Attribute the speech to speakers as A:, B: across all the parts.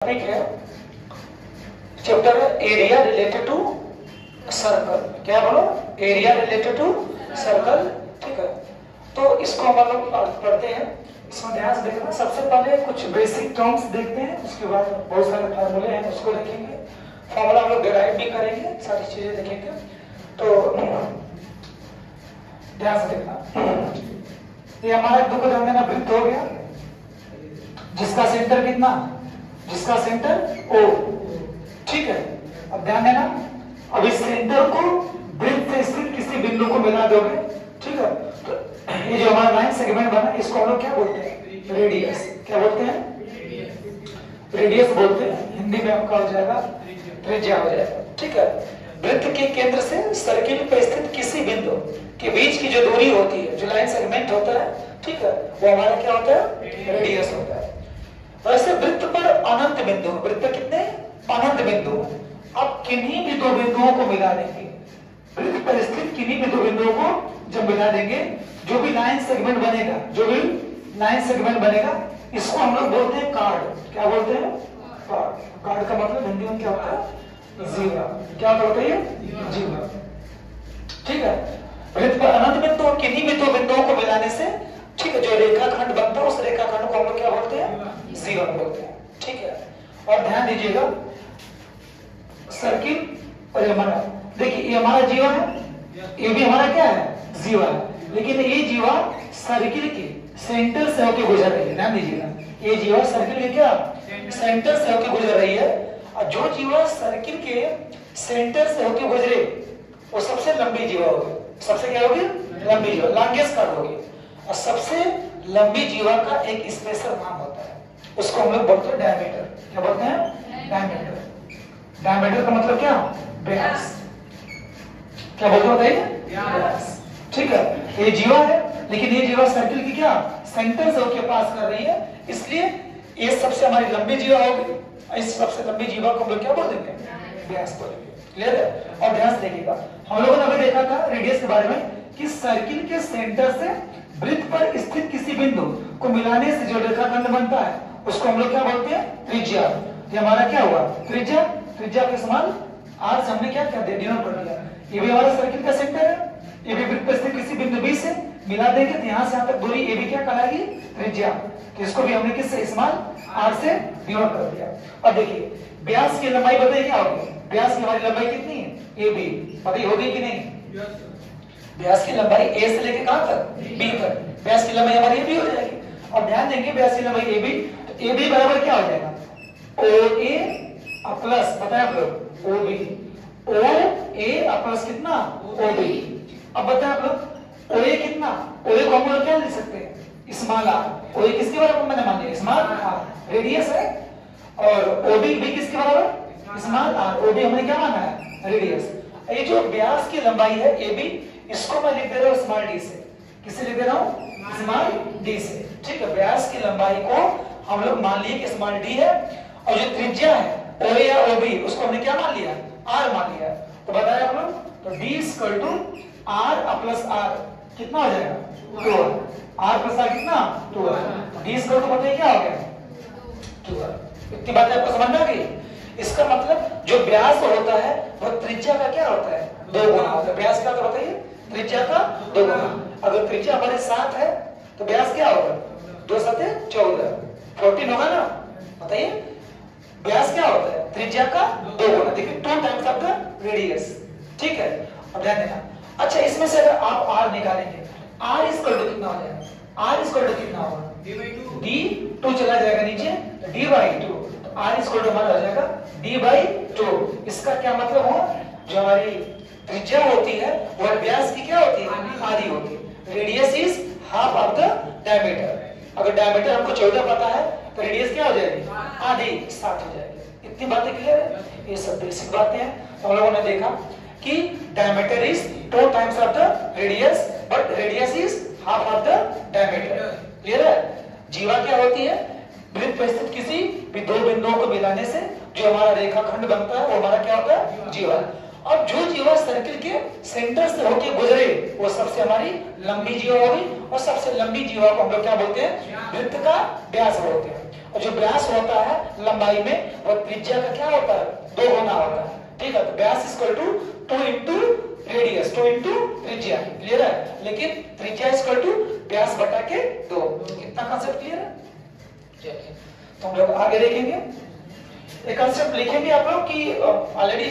A: Topic है chapter area related to circle. क्या बोलो? Area related to circle. ठीक है, तो इसको हम लोग पढ़ते हैं। इसमें ध्यान से देखना। सबसे पहले कुछ बेसिक टर्म्स देखते हैं, उसके बाद बहुत सारे फार्मूले हैं उसको देखेंगे, फॉर्मूला हम लोग डिराइव भी करेंगे, सारी चीजें देखेंगे। तो ध्यान से देखना। ये हमारा दो को ध्यान देना, वृत्त हो गया जिसका सेंटर कितना, जिसका सेंटर O। ठीक है, अब ध्यान देना। अब इस सेंटर को वृत्त से स्थित किसी बिंदु को मिला दोगे। ठीक है, तो ये जो हमारा लाइन सेगमेंट बना इसको हम लोग क्या बोलते हैं? रेडियस। क्या बोलते हैं? रेडियस बोलते हैं। हिंदी में आपका हो जाएगा त्रिज्या हो जाएगा। ठीक है, वृत्त के केंद्र से सर्किल पर स्थित किसी बिंदु के बीच की जो दूरी होती है, जो लाइन सेगमेंट होता है, ठीक है, वो हमारा क्या होता है? रेडियस होता है। वैसे वृत्त पर अनंत बिंदु, वृत्त कितने? अनंत बिंदु। अब किन्हीं भी दो बिंदुओं को मिला देंगे, वृत्त पर स्थित किन्हीं भी दो बिंदुओं को जब मिला देंगे, जो भी लाइन सेगमेंट बनेगा, जो भी लाइन सेगमेंट बनेगा, इसको हम लोग बोलते हैं कार्ड। क्या बोलते हैं? कार्ड। कार्ड का मतलब हिंदी में क्या होता है? जीवा। क्या होता है? जीवा। ठीक है, वृत्त पर अनंत बिंदु किन्हीं भी दो बिंदुओं को मिलाने से, ठीक है, जो रेखाखंड बनता है उस रेखाखंड को हम लोग क्या बोलते हैं? जीवन बोलते हैं। ठीक है, और ध्यान दीजिएगा, सर्किल और हमारा, देखिए ये हमारा जीवा है, ये भी हमारा क्या है? जीवा है। लेकिन ये जीवा सर्किल के सेंटर से होकर गुजर रही है। ध्यान दीजिएगा, ये जीवा सर्किल के क्या सेंटर से होकर गुजर रही है, और जो जीवा सर्किल के सेंटर से होकर गुजरे वो सबसे लंबी जीवा होगी। सबसे क्या होगी? लंबी जीवा, लॉन्गेस्ट कार्ड होगी। और सबसे लंबी जीवा का एक स्पेशल नाम होता है, उसको हम लोग बोलते हैं डायमीटर। क्या बोलते हैं? डायमीटर। डायमीटर का मतलब क्या? व्यास। क्या बोलते होता है? व्यास। ठीक है, ये जीवा है, लेकिन ये जीवा सर्किल की क्या सेंटर से होकर पास कर रही है, इसलिए ये सबसे हमारी लंबी जीवा होगी। इस सबसे लंबी जीवा को हम लोग क्या बोल देंगे? व्यास बोलेंगे। क्लियर है? और ध्यान से देखिएगा, हम लोगों ने अभी देखा था रेडियस के बारे में कि सर्किल के सेंटर से वृत्त पर स्थित किसी बिंदु को मिलाने से जो रेखाखंड बनता है उसको हम लोग क्या बोलते हैं? त्रिज्या। ये हमारा क्या हुआ? त्रिज्या। त्रिज्या के समान आज हमने क्या कर दिया? डिनोट कर दिया। ये भी हमारा सर्किल का सेंटर है, ये भी वृत्त पर स्थित किसी बिंदु B से मिला देंगे तो यहाँ से यहाँ तक दूरी ये भी क्या कहलाएगी? त्रिज्या। तो इसको भी हमने किससे इस्तेमाल? R से डिनोट कर दिया। अब देखिए व्यास की लंबाई बताइए क्या होगी? व्यास की हमारी लंबाई कितनी है? AB। पता होगी कि नहीं? व्यास की लंबाई A से लेके कहां तक? B तक। व्यास की लंबाई हमारी AB हो जाएगी। अब ध्यान देंगे व्यास की लंबाई AB, तो AB बराबर क्या हो जाएगा? OA प्लस, बताए आप लोग, OB। OA प्लस कितना? OB। अब बताए आप लोग OA कितना? OA को हम लोग क्या लिख सकते हैं? Small r। OA किसके बराबर मैंने मान लिया? Small r। रेडियस है। और OB भी किसके बराबर? Small r। OB हमने क्या माना है? रेडियस। ये जो व्यास की लंबाई है AB, इसको मैं लिख दे रहा हूं स्मॉल d से। किसे लिख दे रहा हूं? स्मॉल d से। ठीक है, व्यास की लंबाई को हम लोग मान लिए कि स्मॉल d है, और जो त्रिज्या है OA या OB उसको हमने क्या मान लिया? R मान लिया। तो बताया आप लोग, तो D = R प्लस R कितना हो जाएगा? 2R। R प्लस R कितना? 2R। D = बताइए क्या हो गया? 2R। इतनी बातें आपको समझ में आ गई? इसका मतलब जो व्यास होता है वह त्रिज्या का क्या होता है? 2 गुना होता है। व्यास का तो बताइए, त्रिज्या का 2 गुना। अगर त्रिज्या हमारे 7 है तो व्यास क्या होगा? 2 × 7 = 14, 14 होगा ना? बताइए व्यास क्या होता है? त्रिज्या का 2 गुना। देखिए 2 टाइम्स ऑफ द रेडियस। ठीक है, अब ध्यान देना। अच्छा, इसमें से अगर आप R निकालेंगे, R कितना हो जाएगा? R कितना होगा? D2 चला जाएगा नीचे, D/2। तो R हमारा हो जाएगा D/2। इसका क्या मतलब हुआ? जो हमारी त्रिज्या होती है वह व्यास की क्या होती है? आधी होती है। Radius is half of the diameter. अगर डायमीटर हमको 14 पता है तो रेडियस क्या हो जाएगी? आधी, 7 हो जाएगी। इतनी बातें क्लियर है? ये सब बेसिक बातें हैं। हम लोगों ने देखा कि diameter is 2 times of the radius, but radius is half of the diameter. Clear है? जीवा क्या होती है? वृत्त पर स्थित किसी भी दो बिंदुओं को मिलाने से जो हमारा रेखाखंड बनता है वो हमारा क्या होता है? जीवा। अब जो जीवा सर्किल के सेंटर से होकर गुजरे वो सबसे हमारी लंबी जीवा होगी, और सबसे लंबी जीवा को हम लोग क्या बोलते हैं? वृत्त का व्यास बोलते हैं। और जो व्यास होता है लंबाई में वो त्रिज्या का क्या होता है, 2 गुना होता है। ठीक है, तो व्यास equal to 2 into radius, 2 into त्रिज्या, क्लियर है। लेकिन त्रिज्या इक्वल टू व्यास बटा के 2, इतना कांसेप्ट क्लियर है। चलिए तो हम लोग आगे देखेंगे, एक कांसेप्ट लिखेंगे आप लोग कि ऑलरेडी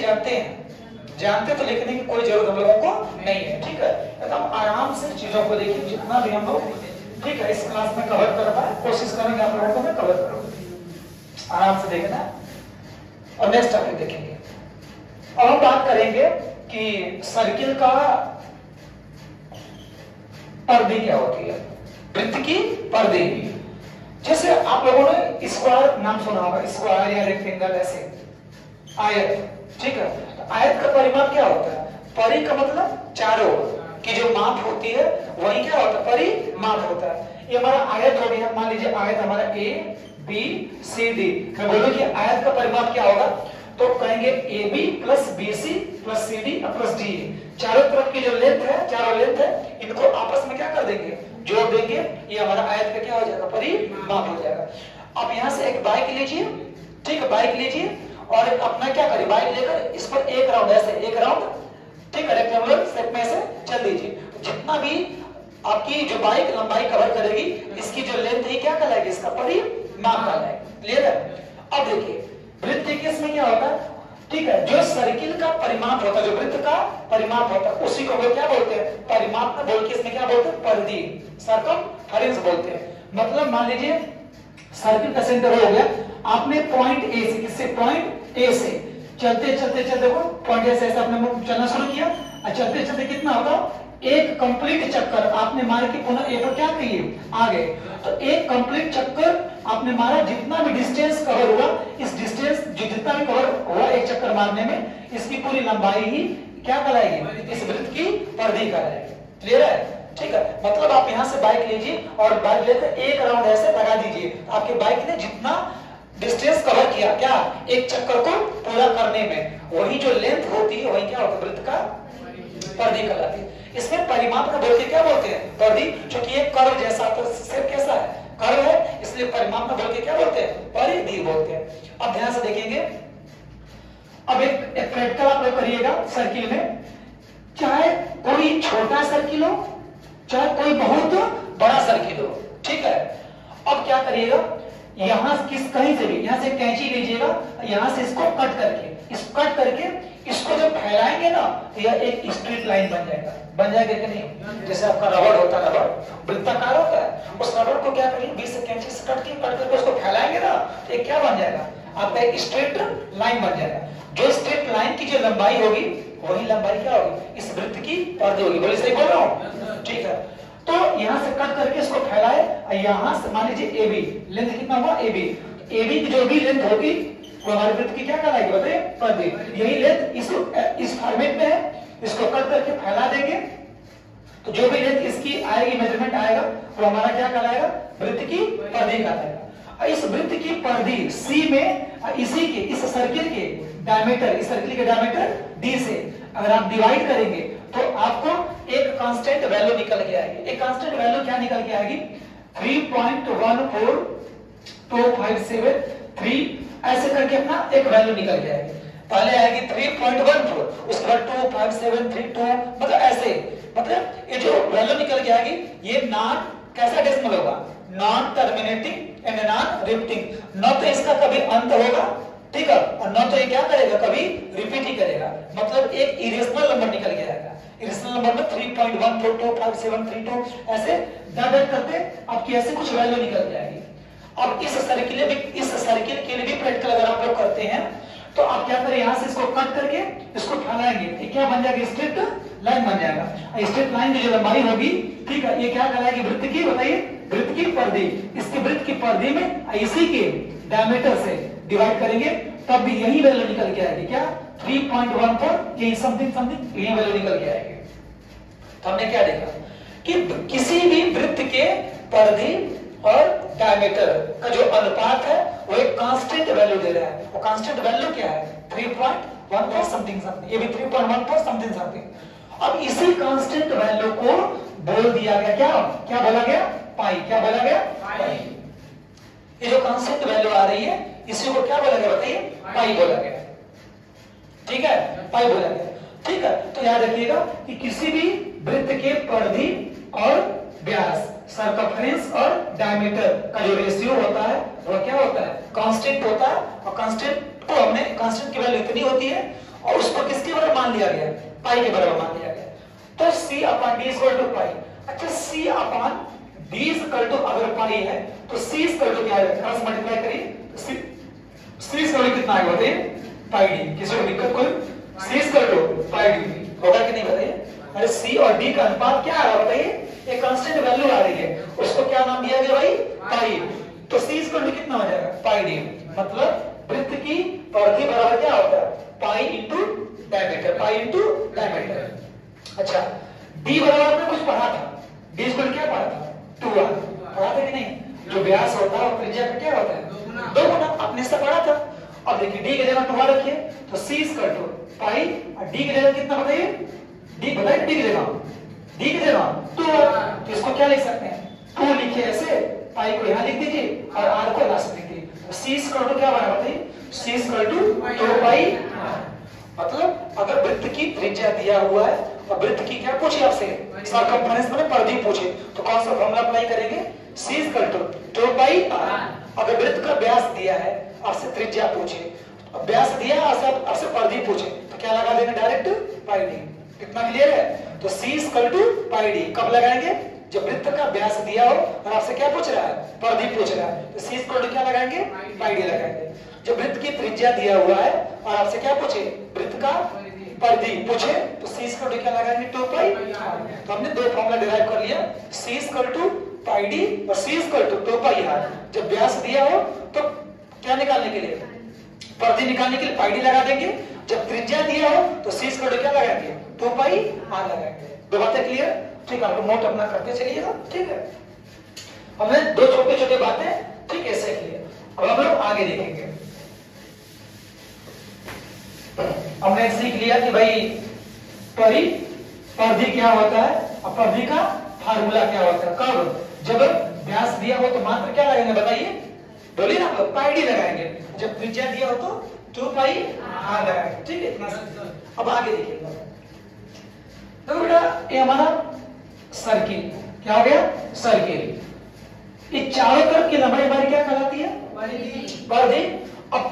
A: जानते तो लिखने की कोई जरूरत हम लोगों को नहीं है। ठीक है, एकदम आराम से चीजों को देखिए, जितना भी हम लोग ठीक है इस क्लास में कवर कर पाए कोशिश करेंगे आप लोगों को मैं कवर करूँ, आराम से देखना। और नेक्स्ट टॉपिक देखेंगे, अब हम बात करेंगे कि सर्किल का परिधि क्या होती है, वृत्त की परिधि। जैसे आप लोगों ने स्क्वायर नाम सुना होगा, स्क्वायर या रेक्टेंगल, ऐसे आयत। ठीक है, तो आयत का परिमाप क्या होता है, परि का मतलब चारों की जो माप होती है वही क्या होता है, परिमाप होता है। ये हमारा आयत हो गया, मान लीजिए आयत हमारा ए बी सी डी। मैं बोलूं कि आयत का परिमाप क्या होगा, तो कहेंगे A B plus B C plus C D plus D. चारों तरफ की जो लेंथ है, चारों लेंथ है, इनको आपस में क्या कर देंगे, जोड़ देंगे, ये हमारा आयत का क्या हो जाएगा, परिमाप हो जाएगा। अब यहाँ से एक बाइक लीजिए, ठीक है, बाइक लीजिए और अपना क्या करिए, बाइक लेकर इस पर एक राउंड, ऐसे एक राउंड, ठीक है, रेक्टेंगुलर शेप में से चल दीजिए। जितना भी आपकी जो बाइक लंबाई कवर करेगी, इसकी जो लेंथ है क्या कहलाएगी, इसका परिमाप कहलाएगा, क्लियर है। अब देखिए वृत्त के केस में क्या होता है, ठीक है, जो सर्किल का परिमाप होता है, जो वृत्त का परिमाप होता है, उसी को वो क्या बोलते हैं, परिमाप में बोल के इसमें क्या बोलते हैं, परिधि, सर्कमफेरेंस बोलते हैं। मतलब मान लीजिए सर्किल का सेंटर हो गया, आपने पॉइंट ए से, किससे, पॉइंट ए से चलते चलते चलते वो पॉइंट ए से आपने चलना शुरू किया, और चलते चलते कितना होगा, एक कंप्लीट चक्कर आपने मार के पुनः ए पर क्या कहिए, आ गए। तो एक कंप्लीट चक्कर आपने मारा, जितना भी डिस्टेंस कवर हुआ, इस डिस्टेंस जितना भी कवर हुआ एक चक्कर मारने में, इसकी पूरी लंबाई ही क्या कहलाएगी, इस वृत्त की परिधि कहलाएगी, क्लियर है। ठीक है, मतलब आप यहाँ से बाइक लीजिए और बाइक लेकर एक राउंड ऐसे लगा दीजिए, आपके बाइक ने जितना डिस्टेंस कवर किया, क्या, एक चक्कर को पूरा करने में, वही जो लेंथ होती है वही क्या होता है, वृत्त का परिधि कहलाती है। इसमें परिमाप का बोल के क्या बोलते हैं, परिधि, क्योंकि ये कर्व जैसा, तो शेप कैसा है, कर्व है, इसलिए परिमाप में बोल के क्या बोलते हैं, परिधि बोलते हैं। अब ध्यान से देखेंगे, अब एक प्रैक्टिकल आप लोग करिएगा सर्किल में, चाहे कोई छोटा सर्किल हो, चाहे कोई बहुत बड़ा सर्किल हो, ठीक है। अब क्या करिएगा, यहां किस कहीं से भी, यहां से कैंची लीजिएगा, यहां से इसको कट करके इसको जब फैलाएंगे ना, तो यह एक स्ट्रेट लाइन बन जाएगा कि नहीं। जैसे आपका रबड़ होता है, रबड़ वृत्ताकार होता है, उस रबड़ को क्या करेंगे, बीच से कैंची से कट करके उसको फैलाएंगे ना, तो एक क्या बन जाएगा, आपका एक स्ट्रेट लाइन बन जाएगा। जो स्ट्रेट लाइन की जो लंबाई होगी, वही लंबाई क्या होगी, इस वृत्त की परिधि होगी। बोले सही बोल रहा हूँ, ठीक है। तो यहां से कट करके इसको फैलाए, यहां से मान लीजिए AB, लेंथ कितना हुआ, AB की जो भी लेंथ होगी वो हमारे वृत्त की क्या कहलाएगी, बताइए, परिधि। यही लेंथ इस फॉर्मेट में है, इसको कट करके फैला देंगे, तो जो भी लेंथ इसकी आएगी, मेजरमेंट आएगा, वो हमारा क्या कहलाएगा, वृत्त की परिधि कहलाएगा। इस वृत्त की परिधि C में इसी के, इस सर्किल के डायमीटर, इस सर्किल के डायमीटर D से अगर आप डिवाइड करेंगे तो आपको एक कांस्टेंट वैल्यू निकल के आएगी। एक कांस्टेंट वैल्यू क्या निकल के आएगी, 3.14257 ऐसे करके अपना एक वैल्यू निकल के आएगी। पहले आएगी 3.14, उसके बाद 25732, मतलब ऐसे, मतलब ये जो वैल्यू निकल के आएगी, ये नॉन कैसा डेसिमल होगा, non terminating and non repeating. न तो इसका कभी अंत होगा, ठीक है, और न तो ये क्या करेगा, कभी रिपीट ही करेगा, मतलब एक इरेशनल नंबर निकल के आएगा। इरेशनल नंबर में 3.142732 ऐसे डट करते आपकी ऐसे कुछ वैल्यू निकल जाएगी। अब इस सर्किल के लिए भी प्रैक्टिकल अगर आप लोग करते हैं, तो आप क्या करें, यहां से इसको कट करके इसको फैलाएंगे, ये क्या बन जाएगा, स्ट्रेट लाइन बन जाएगा। स्ट्रेट लाइन की जो लंबाई होगी, ठीक है, ये क्या कहलाएगी, वृत्त की, बताइए, वृत्त की परिधि। इसकी वृत्त की परिधि में इसी के डायमीटर से डिवाइड करेंगे, तब भी यही वैल्यू निकल के आएगी, क्या, 3.14, यही समथिंग यही वैल्यू निकल के आएगी। तो हमने क्या देखा कि किसी भी वृत्त के परिधि और डायमीटर का जो अनुपात है वो एक कांस्टेंट वैल्यू दे रहा है। वो कांस्टेंट वैल्यू क्या है, 3.14 समथिंग, ये भी 3.14 समथिंग। अब इसी कांस्टेंट वैल्यू को बोल दिया गया, क्या बोला गया, पाई। क्या बोला गया, पाई। ये जो कांस्टेंट वैल्यू आ रही है इसी को क्या बोला गया बताइए, पाई बोला गया। ठीक है, पाई बोला गया। ठीक है, तो याद रखिएगा कि किसी भी वृत्त के परिधि और व्यास, सर्कमफ्रेंस और डायमीटर का जो रेशियो होता है वो क्या होता है, कांस्टेंट होता है। और कांस्टेंट को हमने, कांस्टेंट की वैल्यू इतनी होती है और उसको किसके बराबर मान लिया गया, पाई के बराबर मान लिया गया। तो c upon d equal to pi. अच्छा, c upon d equal to अगर पाई है तो c इक्वल टू क्या है, क्रॉस मल्टीप्लाई करिए, c इक्वल टू कितना आएगा बताइए, पाई d। किसी को दिक्कत कोई, c equal to pi d होगा कि नहीं बताइए। अरे c और d का अनुपात क्या आ रहा है बताइए, एक कांस्टेंट वैल्यू आ रही है, उसको क्या नाम दिया गया भाई, पाई। तो c इक्वल टू कितना हो जाएगा, पाई d। मतलब वृत्त की परिधि बराबर क्या होता है, pi into diameter, pi into diameter. अच्छा, d बराबर आपने कुछ पढ़ा था, d इक्वल क्या पढ़ा था, 2r पढ़ा था कि नहीं। जो व्यास होता है और त्रिज्या का क्या होता है, 2 गुना, आपने इससे पढ़ा था। अब देखिए d की जगह 2r रखिए तो c इक्वल टू पाई और d की जगह कितना बताइए, d बताइए, d की जगह 2r। तो इसको क्या लिख सकते हैं, 2 लिखिए ऐसे, पाई को यहां लिख दीजिए और r को लास्ट लिख दीजिए। तो c इक्वल टू क्या बना बताइए, c इक्वल टू 2 पाई। मतलब अगर वृत्त की त्रिज्या दिया हुआ है और वृत्त की क्या पूछे आपसे, सर्कमफ्रेंस माने परिधि पूछे, तो कौन सा फॉर्मूला अप्लाई करेंगे, c equal to 2 pi r। अगर वृत्त का व्यास दिया है, आपसे त्रिज्या पूछे, व्यास दिया आपसे परिधि पूछे, तो क्या लगा देंगे, डायरेक्ट पाई d। कितना क्लियर है। तो c equal to pi d कब लगाएंगे, जब वृत्त का व्यास दिया हो और आपसे क्या पूछ रहा है, परिधि पूछ रहा है, तो c इक्वल टू क्या लगाएंगे, पाई d लगाएंगे। जब वृत्त की त्रिज्या दिया हुआ है और आपसे क्या पूछे, वृत्त का परिधि पूछे, तो c इक्वल टू क्या लगाएंगे, 2 पाई। तो हमने दो फॉर्मूला डिराइव कर लिया, c equal to pi d और c equal to 2 pi r। जब व्यास दिया हो तो क्या निकालने के लिए, परिधि निकालने के लिए पाई d लगा देंगे। जब त्रिज्या दिया हो तो c इक्वल टू क्या लगाएंगे, 2 पाई r लगाएंगे। दो बातें क्लियर। ठीक है, आप नोट अपना करते चलिएगा। ठीक है, हमने दो छोटे छोटे बातें ठीक है ऐसे किए। अब हम लोग आगे देखेंगे। हमने सीख लिया कि भाई परिधि क्या होता है और परिधि का फार्मूला क्या होता है। कब, जब व्यास दिया हो तो मात्र क्या लगाएंगे बताइए, बोलिए ना, पाई d लगाएंगे। जब त्रिज्या दिया हो तो 2 पाई r लगाएंगे। ठीक है, इतना। अब आगे देखिएगा, तो बेटा ये हमारा सर्किल क्या हो गया, सर्किल। ये चारों तरफ की लंबाई हमारी क्या कहलाती है, परिधि। अब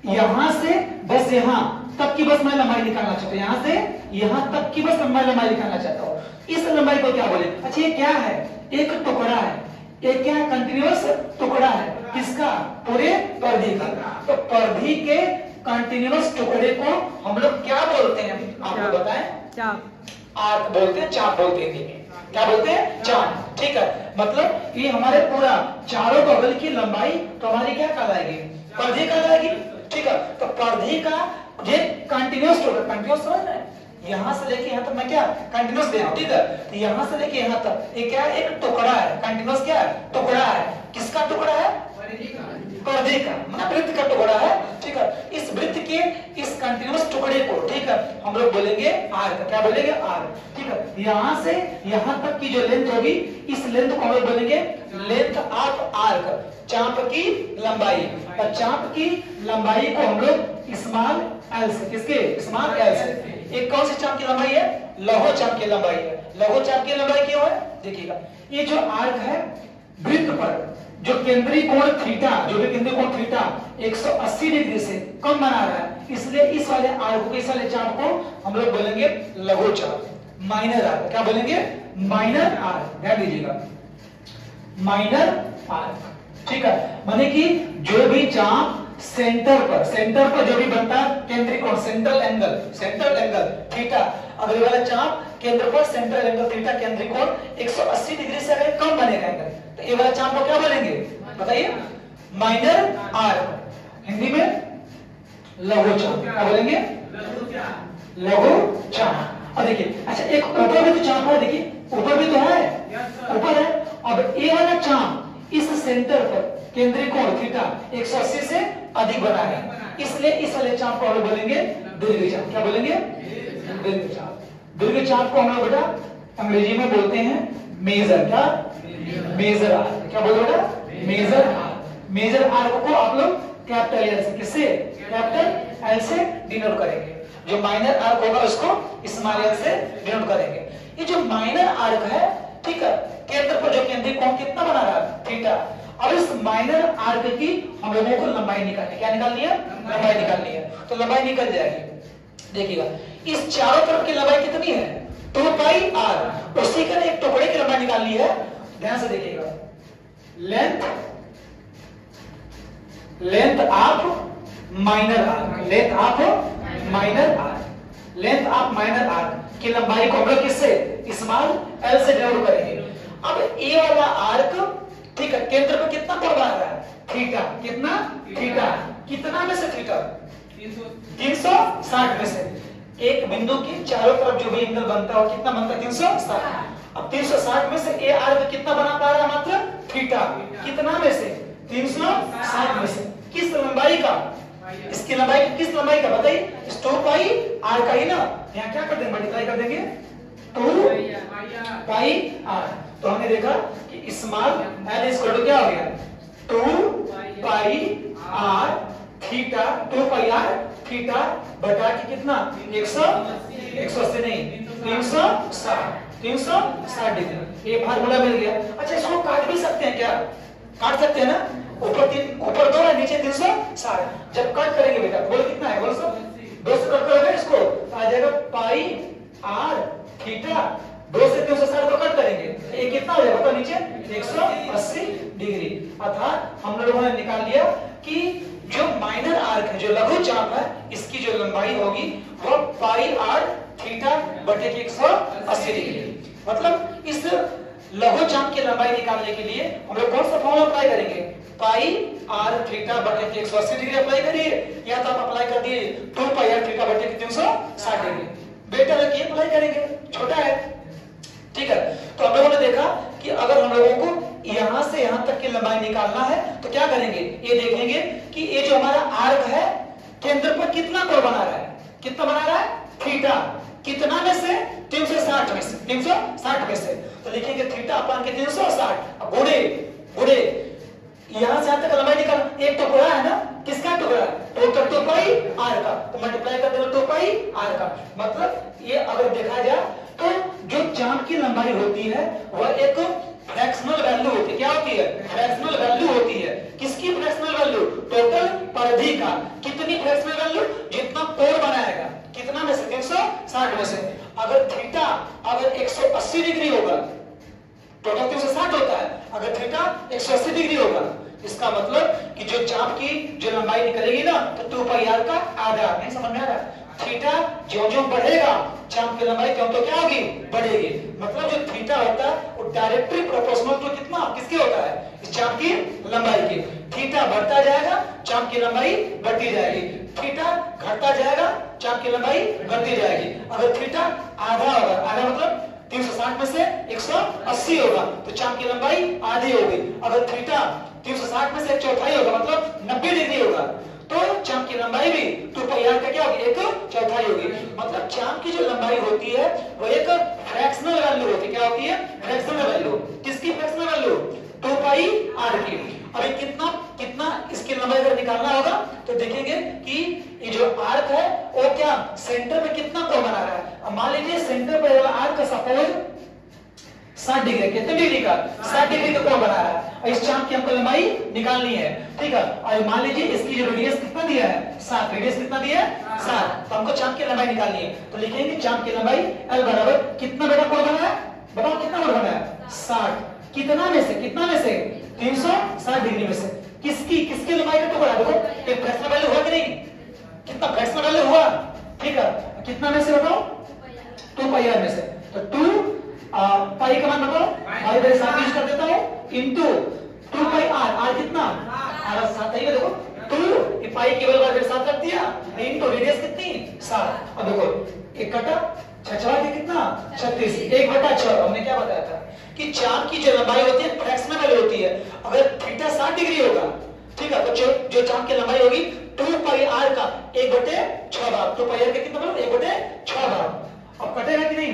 A: यहां से बस यहां तक की बस मैं लंबाई निकालना चाहता हूं, यहां से यहां तक की बस मैं लंबाई निकालना चाहता हूं। इस लंबाई को क्या बोले, अच्छा ये क्या है, एक टुकड़ा है, एक क्या है, कंटिन्यूअस टुकड़ा है, किसका, पूरे परिधि का। तो परिधि के कंटिन्यूअस टुकड़े को हम लोग क्या बोलते हैं, आपको बताएं, चाप। आर्क बोलते हैं, चाप बोलते हैं, क्या बोलते हैं, चाप। ठीक है, मतलब ये हमारे पूरा चारों बगल की लंबाई तो हमारी क्या कहलाएगी, परिधि कहलाएगी। ठीक है, तो परिधि का ये कंटिन्यूअस टुकड़ा, कंटिन्यूअस समझ रहे हैं, यहां से लेके यहां तक मैं क्या कंटिन्यूअस दे रहा हूं। ठीक है, तो यहां से लेके यहां तक ये क्या है, एक टुकड़ा है, कंटिन्यूअस क्या है, टुकड़ा है। किसका टुकड़ा है, परिधि का, मतलब वृत्त का टुकड़ा है। ठीक है, इस वृत्त के इस कंटिन्यूअस टुकड़े को, ठीक है, हम लोग बोलेंगे आर्क। क्या बोलेंगे, आर्क। ठीक है, यहां से यहां तक की जो लेंथ होगी, इस लेंथ को हम लोग बोलेंगे लेंथ ऑफ आर्क, चाप की लंबाई। और चाप की लंबाई को हम लोग स्मॉल एल से, किसके, स्मॉल एल से। एक कौन सी चाप की लंबाई है, लघु चाप की लंबाई है। लघु चाप की लंबाई क्यों है, देखिएगा, ये जो आर्क है वृत्त पर जो केंद्रीय कोण थीटा, जो भी केंद्रीय कोण थीटा 180 डिग्री से कम बना रहा है, इसलिए इस वाले आर्क को, इस वाले चाप को हम लोग बोलेंगे लघु चाप, माइनर आर्क। क्या बोलेंगे, माइनर आर्क। ध्यान दीजिएगा, माइनर आर्क। ठीक है, माने कि जो भी चाप सेंटर पर जो भी बनता है केंद्रीय कोण, सेंट्रल एंगल थीटा, अगले वाला चाप केंद्र पर सेंट्रल एंगल थीटा, केंद्रीय कोण 180 डिग्री से अगर कम बनेगा एंगल, तो ये वाला चाप को क्या बोलेंगे बताइए, माइनर आर्क। हिंदी में लघु चाप। क्या बोलेंगे, लघु चाप। अब देखिए, अच्छा एक ऊपर भी तो चाप है, देखिए ऊपर भी तो है, ऊपर है। अब ये वाला चाप इस सेंटर पर केंद्रीय कोण थीटा 180 से अधिक बना है, इसलिए इस वाले चाप को हम लोग बोलेंगे दीर्घ चाप। क्या बोलेंगे, दीर्घ चाप। दीर्घ चाप को हम लोग बेटा अंग्रेजी में बोलते हैं मेजर। क्या, मेजर आर्क। क्या बोलो बेटा, मेजर आर्क। मेजर आर्क को आप लोग कैपिटल एल से, किससे, कैपिटल एल से डिनोट करेंगे। जो माइनर आर्क होगा उसको स्मॉल एल से डिनोट करेंगे। ये जो माइनर आर्क है, ठीक है, केंद्र पर जो केंद्रीय कोण कितना बना रहा है, थीटा। अब इस माइनर आर्क की हम लोगों को लंबाई निकालनी है। क्या निकालनी है, लंबाई निकालनी है। तो लंबाई निकल जाएगी। देखिएगा इस चारों तरफ की लंबाई कितनी है, 2 पाई आर। उसी का एक टुकड़े की लंबाई निकालनी है। ध्यान से देखिएगा, length of minor arc, length of minor arc, length of minor arc की लंबाई को हम लोग किससे, स्मॉल एल से डिनोट करेंगे। अब ए वाला आर्क, ठीक है, केंद्र पे कितना कोण बना रहा है, थीटा। कितना, थीटा। कितना में से थीटा, 360 में से। एक बिंदु की चारों तरफ जो भी एंगल बनता है कितना बनता है, 360। अब 360 में से ए आर्क कितना बना पा रहा है, मात्र थीटा। कितना में से, 360 में से। किस लंबाई का, इसकी लंबाई किस लंबाई का बताइए, इस 2 पाई आर का ही ना। यहाँ क्या कर देंगे, मल्टीप्लाई कर देंगे 2 पाई आर। तो हमने देखा कि स्मॉल एल इक्वल टू क्या हो गया, 2 pi r theta, 2 pi r theta बटा के कितना, 180 नहीं, 360 डिग्री। ये फार्मूला मिल गया। अच्छा इसको काट भी सकते हैं क्या, काट सकते हैं ना। ऊपर 2 है, नीचे 360। जब कट करेंगे बेटा, बोलो कितना है, बोलो सब 2 से कट करोगे इसको, आ जाएगा पाई आर थीटा। 2 से 360 को कट करेंगे, ये कितना हो जाएगा, नीचे 180 डिग्री। अर्थात हम लोगों ने निकाल लिया कि जो माइनर आर्क है, जो लघु चाप है, इसकी जो लंबाई होगी वो पाई आर थीटा बटे के 180 डिग्री। मतलब इस लघु चाप की लंबाई निकालने के लिए हम लोग कौन सा फॉर्मूला अप्लाई करेंगे, पाई आर थीटा बटे के 180 डिग्री अप्लाई करिए, या तो आप अप्लाई कर दिए 2 पाई आर थीटा बटे के 360 डिग्री। बेटा लोग ये अप्लाई करेंगे, छोटा है, ठीक है। तो हम लोगों ने देखा कि अगर हम लोगों को यहां से यहां तक की लंबाई निकालना है तो क्या करेंगे, ये देखेंगे कि ये जो हमारा आर्क है केंद्र पर कितना कोण बना रहा है, कितना बना रहा है, थीटा। कितना में से, 360 में से, 360 में से। तो लिखेंगे थीटा अपन के 360। अब गुणे यहां से यहां तक लंबाई निकाल, एक टुकड़ा है ना, किसका टुकड़ा, टोटल 2 पाई आर का, तो मल्टीप्लाई कर देना 2 पाई आर का। मतलब ये अगर देखा जाए तो जो चाप की लंबाई होती है वह एक फ्रैक्शनल वैल्यू होती है। क्या होती है, फ्रैक्शनल वैल्यू होती है। किसकी फ्रैक्शनल वैल्यू, टोटल परिधि का। कितनी फ्रैक्शनल वैल्यू, जितना कोण बनाएगा, कितना में से, 360 में से। अगर थीटा अगर 180 डिग्री होगा, टोटल 360 होता है, अगर थीटा 180 डिग्री होगा, इसका मतलब कि जो चाप की जो लंबाई निकलेगी ना, तो 2 पाई आर का आधा। नहीं समझ में आ रहा, थीटा जो जो बढ़ेगा चाप की लंबाई क्यों तो क्या होगी, बढ़ेगी। मतलब जो थीटा होता है वो डायरेक्टली प्रोपोर्शनल टू कितना, किसके होता है, इस चाप की लंबाई के। थीटा बढ़ता जाएगा, चाप की लंबाई बढ़ती जाएगी। थीटा घटता जाएगा, चाप की लंबाई घटती जाएगी। अगर थीटा आधा होगा, आधा मतलब 360 में से 180 होगा, तो चाप की लंबाई आधी होगी। अगर थीटा 360 में से 1/4 होगा, मतलब 90 डिग्री होगा, तो चाप की लंबाई भी 2 पाई आर का क्या होगी, 1/4 होगी। मतलब चाप की जो लंबाई होती है वो एक फ्रैक्शनल वैल्यू होती है। क्या होती है, फ्रैक्शनल वैल्यू। किसकी फ्रैक्शनल वैल्यू, 2 पाई आर की। अभी कितना कितना इसकी लंबाई अगर निकालना होगा तो देखेंगे कि ये जो आर्क है वो क्या सेंटर में कितना कोण बना रहा है। अब मान लीजिए सेंटर पर वाला आर्क का सपोज 60 डिग्री, कितने डिग्री का, 60 डिग्री का कोण बना रहा है। और इस चाप की हमको लंबाई निकालनी है, ठीक है। और मान लीजिए इसकी जो रेडियस कितना दिया है, 7। रेडियस कितना दिया है, 7। तो हमको चाप की लंबाई निकालनी है। तो लिखेंगे चाप की लंबाई L बराबर कितना बेटा कोण बना है, बताओ कितना कोण बना है, 60। कितना में से, कितना में से, 360 डिग्री में से। किसकी लंबाई का टुकड़ा, देखो एक फ्रैक्शनल वैल्यू हुआ कि नहीं, कितना फ्रैक्शनल वैल्यू हुआ, ठीक है। कितना में से बताओ, 2 पाई आर में से। तो 2 पाई का मान बताओ, पाई मेरे साथ यूज कर देता हूं, इनटू 2 पाई आर। आर कितना, आर 7 है, देखो 2 ये पाई केवल बार मेरे साथ रख दिया, इनटू रेडियस कितनी, 7। अब देखो एक कटा 6 के कितना, 36, 1/6। हमने क्या बताया था कि चाप की जो लंबाई होती है फ्रैक्शनल वैल्यू होती है। अगर थीटा 60 डिग्री होगा, ठीक है, तो जो चाप की लंबाई होगी 2 पाई आर का 1/6 भाग। 2 पाई आर का कितना मतलब 1/6 भाग। अब कटेगा कि नहीं,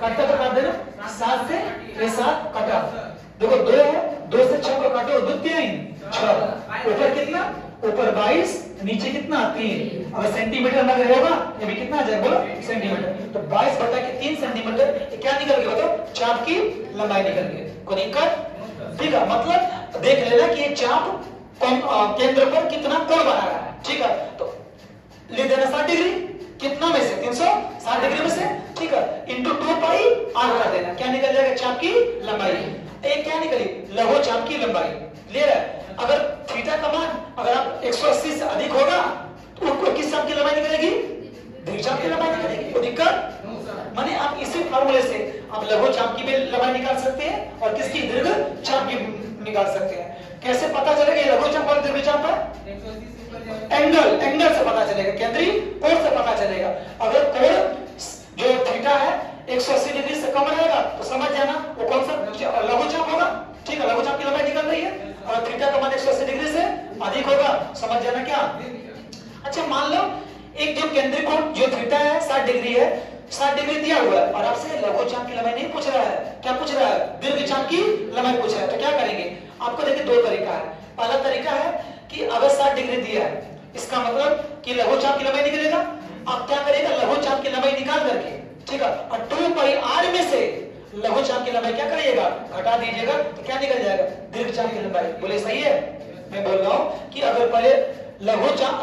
A: कटता तो काट देना, 7 से 7 कटा। देखो 2 है, 2 से 6 को काटो, 2 3 6, ऊपर कितना, ऊपर 22, नीचे कितना 3, अगर सेंटीमीटर में अगर होगा ये भी कितना आ जाएगा बोलो सेंटीमीटर, तो 22/3 सेंटीमीटर ये क्या निकल गया बताओ, चाप की लंबाई निकल गई। कोई दिक्कत? ठीक है, मतलब देख लेना कि ये चाप केंद्र पर कितना कोण बना रहा है। ठीक है, तो ले देना 60 डिग्री, कितना में से 360 डिग्री में से, ठीक है, इंटू 2 पाई आर कर देना, क्या निकल जाएगा चाप की लंबाई। एक क्या निकली, लघु चाप की लंबाई ले रहा है। अगर थीटा का मान अगर आप 180 से अधिक होगा तो किस चाप की लंबाई निकलेगी, दीर्घ चाप की लंबाई निकलेगी। कोई दिक्कत? माने आप इसी फार्मूले से आप लघु चाप की भी लंबाई निकाल सकते हैं और किसकी, दीर्घ चाप की निकाल सकते हैं। कैसे पता चलेगा ये लघु चाप और दीर्घ चाप है? एंगल से पता चलेगा, केंद्रीय कोण से पता चलेगा। अगर कोण जो थीटा है 180 डिग्री से कम रहेगा तो समझ जाना वो कौन सा लघु चाप होगा। ठीक है, लघु चाप की लंबाई निकल रही है और थीटा का मान 180 डिग्री से अधिक होगा, समझ जाना क्या। अच्छा, मान लो एक जो केंद्रीय कोण जो थीटा है 60 डिग्री है, 60 डिग्री दिया हुआ है और आपसे लघु चाप की लंबाई नहीं पूछ रहा है, क्या पूछ रहा है, दीर्घ चाप की लंबाई पूछ रहा है। तो क्या करेंगे, आपको देखिए 2 तरीका है। पहला तरीका है कि अगर 60 डिग्री दिया है इसका मतलब कि लघु चाप की लंबाई निकलेगा। आप क्या करेगा, लघु चाप की लंबाई निकाल करके, ठीक है, और 2 पाई आर में से लघु चाप की लंबाई क्या करिएगा, घटा दीजिएगा, तो क्या निकल जाएगा, दीर्घ चाप की लंबाई। बोले सही है? मैं बोल रहा हूं कि अगर पहले लघु चाप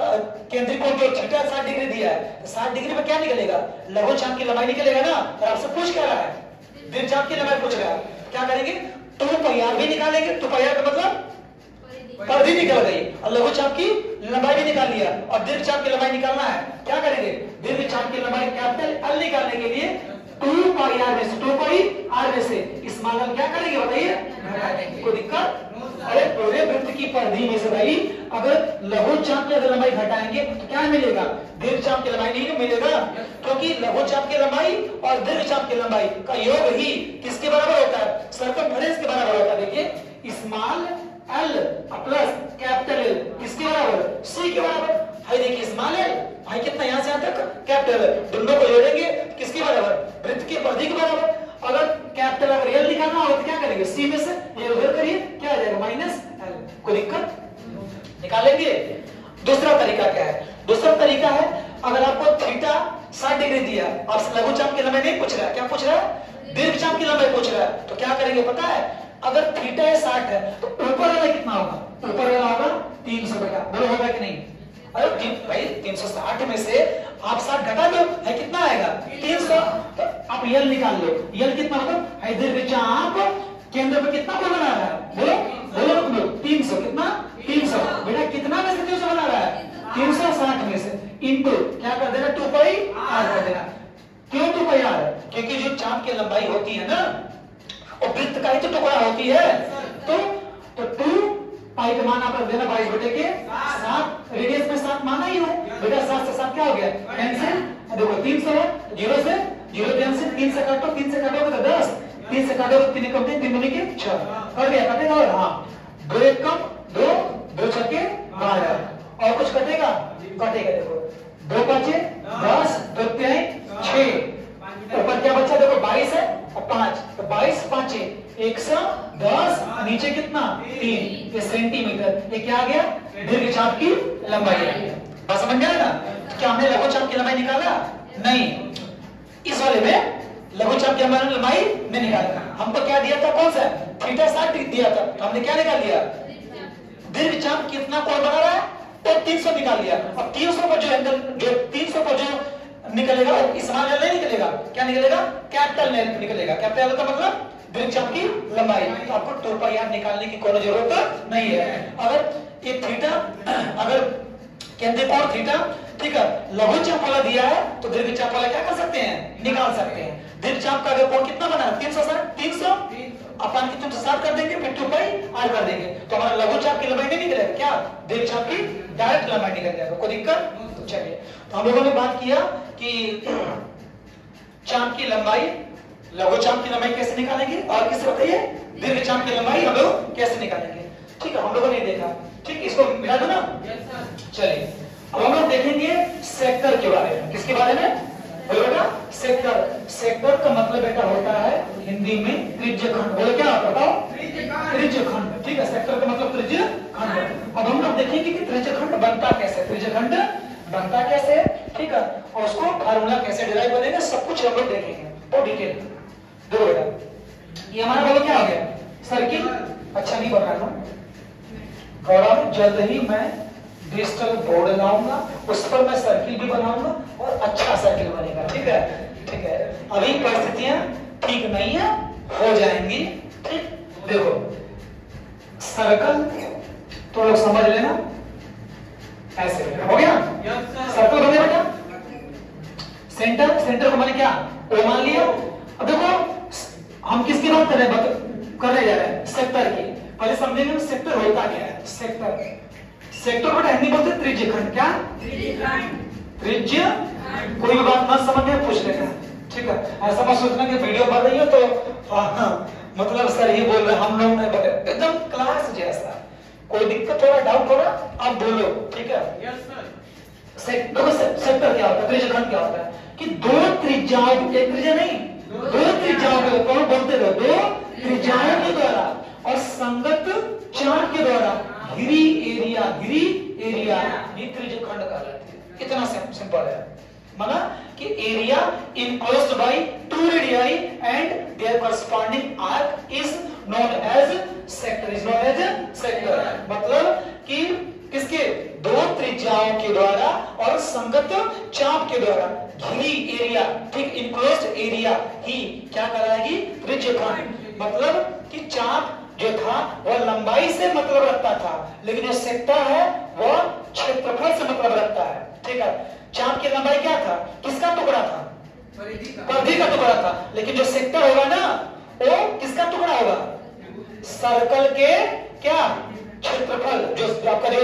A: केंद्रीय कोण जो थीटा 60 डिग्री दिया है, तो 60 डिग्री में क्या निकलेगा, लघु चाप की लंबाई निकलेगा ना। और आपसे पूछ क्या रहा है, दीर्घ चाप की लंबाई पूछ रहा है। क्या करेंगे, 2 पाई आर भी निकालेंगे, 2 पाई आर का मतलब परिधि निकल गई और लघु चाप की लंबाई भी निकाल लिया और दीर्घ चाप की लंबाई निकालना है। क्या करेंगे, दीर्घ चाप की लंबाई कैपिटल एल निकालने के लिए 2 पाई आर में से 2 पाई आर में से इस मान को क्या करेंगे बताइए, घटा देंगे। कोई दिक्कत? अरे पूरे वृत्त की परिधि में से भाई अगर लघु चाप की अगर लंबाई घटाएंगे तो क्या मिलेगा, दीर्घ चाप की लंबाई नहीं मिलेगा, क्योंकि लघु चाप की लंबाई और दीर्घ चाप की लंबाई का योग ही किसके बराबर होता है, सरकमफ्रेंस के बराबर होता है। देखिए small L plus capital L किसके बराबर, सी के बराबर है। देखिए स्मॉल एल भाई कितना यहां से यहां तक कैपिटल एल, दोनों को जोड़ेंगे किसके बराबर, वृत्त की परिधि के बराबर। अगर कैपिटल अगर एल निकालना हो तो क्या करेंगे, सी में से ये उधर करिए, क्या आ जाएगा माइनस एल। कोई दिक्कत? निकालेंगे। दूसरा तरीका क्या है, दूसरा तरीका है अगर आपको थीटा 60 डिग्री दिया, आपसे लघु चाप की लंबाई नहीं पूछ रहा है, क्या पूछ रहा है, दीर्घ चाप की लंबाई पूछ रहा है। तो क्या करेंगे पता है, अगर थीटा 60 है तो ऊपर वाला कितना होगा, ऊपर वाला होगा 300 बेटा, बोलो होगा कि नहीं। अरे भाई 360 में से आप 60 घटा दो, है कितना आएगा 300, तो आप यल निकाल लो, यल कितना होगा, है दीर्घ चाप केंद्र पे कितना कोण बना रहा है, बोलो बोलो बोलो 300, कितना 300 बेटा, कितना में से 300 बना रहा है, 360 में से इनटू क्या कर देना 2 पाई आर कर देना। क्यों 2 पाई आर, क्योंकि जो चाप की लंबाई होती है ना और वृत्त का ही तो टुकड़ा होती है, तो 2 पाई का मान आप रख देना 22 बटे के 7, रेडियस में 7 माना ही है बेटा, 7 से 7 क्या हो गया कैंसिल, देखो 300 है, 0 से 0 कैंसिल, 3 से काटो, 3 से काटोगे तो 10, 3 से काटोगे तो 3 कम 3 3 के 6 कर गया, कटेगा। और हाँ 2 1 कम 2, 2 छक्के 12, और कुछ कटेगा, कटेगा देखो 2 5 10, 2 3 6, ऊपर क्या बचा देखो 22 है और 5, तो 22 5 110, नीचे कितना 3, ये सेंटीमीटर, ये क्या आ गया दीर्घ चाप की लंबाई आ गया। बात समझ गया ना। तो क्या हमने लघु चाप की लंबाई निकाला, नहीं, इस वाले में लघु चाप की लंबाई नहीं निकाला। हमको क्या दिया था, कौन सा थीटा 60 दिया था, तो हमने क्या निकाल लिया, दीर्घ चाप कितना कोण बना रहा है तो 300 निकाल लिया। अब 300 पर जो एंगल, जो 300 पर जो निकलेगा वो स्मॉल एल नहीं निकलेगा, क्या निकलेगा कैपिटल एल निकलेगा। कैपिटल एल का मतलब दीर्घ चाप की लंबाई, तो आपको 2 पाई आर निकालने की कोई जरूरत नहीं है। अगर ये थीटा, अगर केंद्रीय कोण थीटा, ठीक है, लघु चाप वाला दिया है तो दीर्घ चाप वाला क्या कर सकते हैं, निकाल सकते हैं। दीर्घ चाप का अगर कोण कितना बना है 360, अपन की 360 कर देंगे, फिर 2 पाई आर कर देंगे, तो हमारा लघु चाप की लंबाई नहीं निकलेगा, क्या दीर्घ चाप की डायरेक्ट लंबाई निकल जाएगा। कोई दिक्कत? तो चलिए, तो हम लोगों ने बात किया कि चाप की लंबाई, लघु चाप की लंबाई कैसे निकालेंगे, और किसे बताइए दीर्घ चाप की लंबाई हम लोग कैसे निकालेंगे। ठीक है, हम लोगों ने देखा, ठीक, इसको मिला दो ना। चलिए अब हम लोग देखेंगे सेक्टर के बारे में। किसके बारे में बोलो बेटा, सेक्टर। सेक्टर का मतलब बेटा होता है हिंदी में त्रिज्यखंड। बोलो क्या बताओ, त्रिज्यखंड। ठीक है, सेक्टर का मतलब त्रिज्यखंड। अब हम लोग देखेंगे कि त्रिज्यखंड बनता कैसे, त्रिज्यखंड बनता कैसे, ठीक है, और उसको फार्मूला कैसे डिराइव करेंगे, सब कुछ हम लोग देखेंगे तो डिटेल। देखो बेटा, ये हमारा बोलो क्या हो गया, सर्किल। अच्छा नहीं बन रहा गौरव, जल्द ही मैं डिजिटल बोर्ड लाऊंगा, उस पर मैं सर्किल भी बनाऊंगा और अच्छा सर्किल बनेगा। ठीक है, ठीक है, अभी परिस्थितियां ठीक नहीं है, हो जाएंगी। ठीक, देखो सर्कल तो लोग समझ लेना, ऐसे हो गया सर्कल हो गया बेटा। सेंटर, सेंटर को मैंने क्या ओ मान लिया। अब देखो हम किसकी बात कर रहे जा रहे हैं, सेक्टर की। पहले समझेंगे सेक्टर होता क्या है। सेक्टर, सेक्टर को हिंदी बोलते हैं त्रिज्यखंड। क्या त्रिज्य, कोई भी बात मत समझ में पूछ लेना। ठीक है, ऐसा मत सोचना कि वीडियो बन रही है तो मतलब सर ये बोल रहे हम लोग नहीं बोले, एकदम क्लास जैसा। कोई दिक्कत थोड़ा डाउट हो रहा आप बोलो। ठीक है, यस सर। देखो सेक्टर क्या होता है, त्रिज्यखंड क्या होता है कि दो त्रिज्याओं, एक त्रिज्या नहीं दो त्रिज्याओं के, कौन बोलते रहो, दो त्रिज्याओं के द्वारा और संगत चाप के द्वारा घिरी एरिया, घिरी एरिया ये त्रिज्यखंड कहलाती है। कितना सिंपल है, माना कि area enclosed by two radii and their corresponding arc is known as sector, is known as sector। मतलब कि किसके, दो त्रिज्याओं के द्वारा और संगत चाप के द्वारा घिरी एरिया, ठीक, enclosed एरिया ही क्या कहलाएगी, त्रिज्यखंड। मतलब कि चाप जो था वह लंबाई से मतलब रखता था, लेकिन जो सेक्टर है वह क्षेत्रफल से मतलब रखता है। ठीक है, चाप की लंबाई क्या था, किसका टुकड़ा था, परिधि का टुकड़ा था, लेकिन जो सेक्टर होगा ना वो किसका टुकड़ा होगा, सर्कल के क्या क्षेत्रफल, जो आपका जो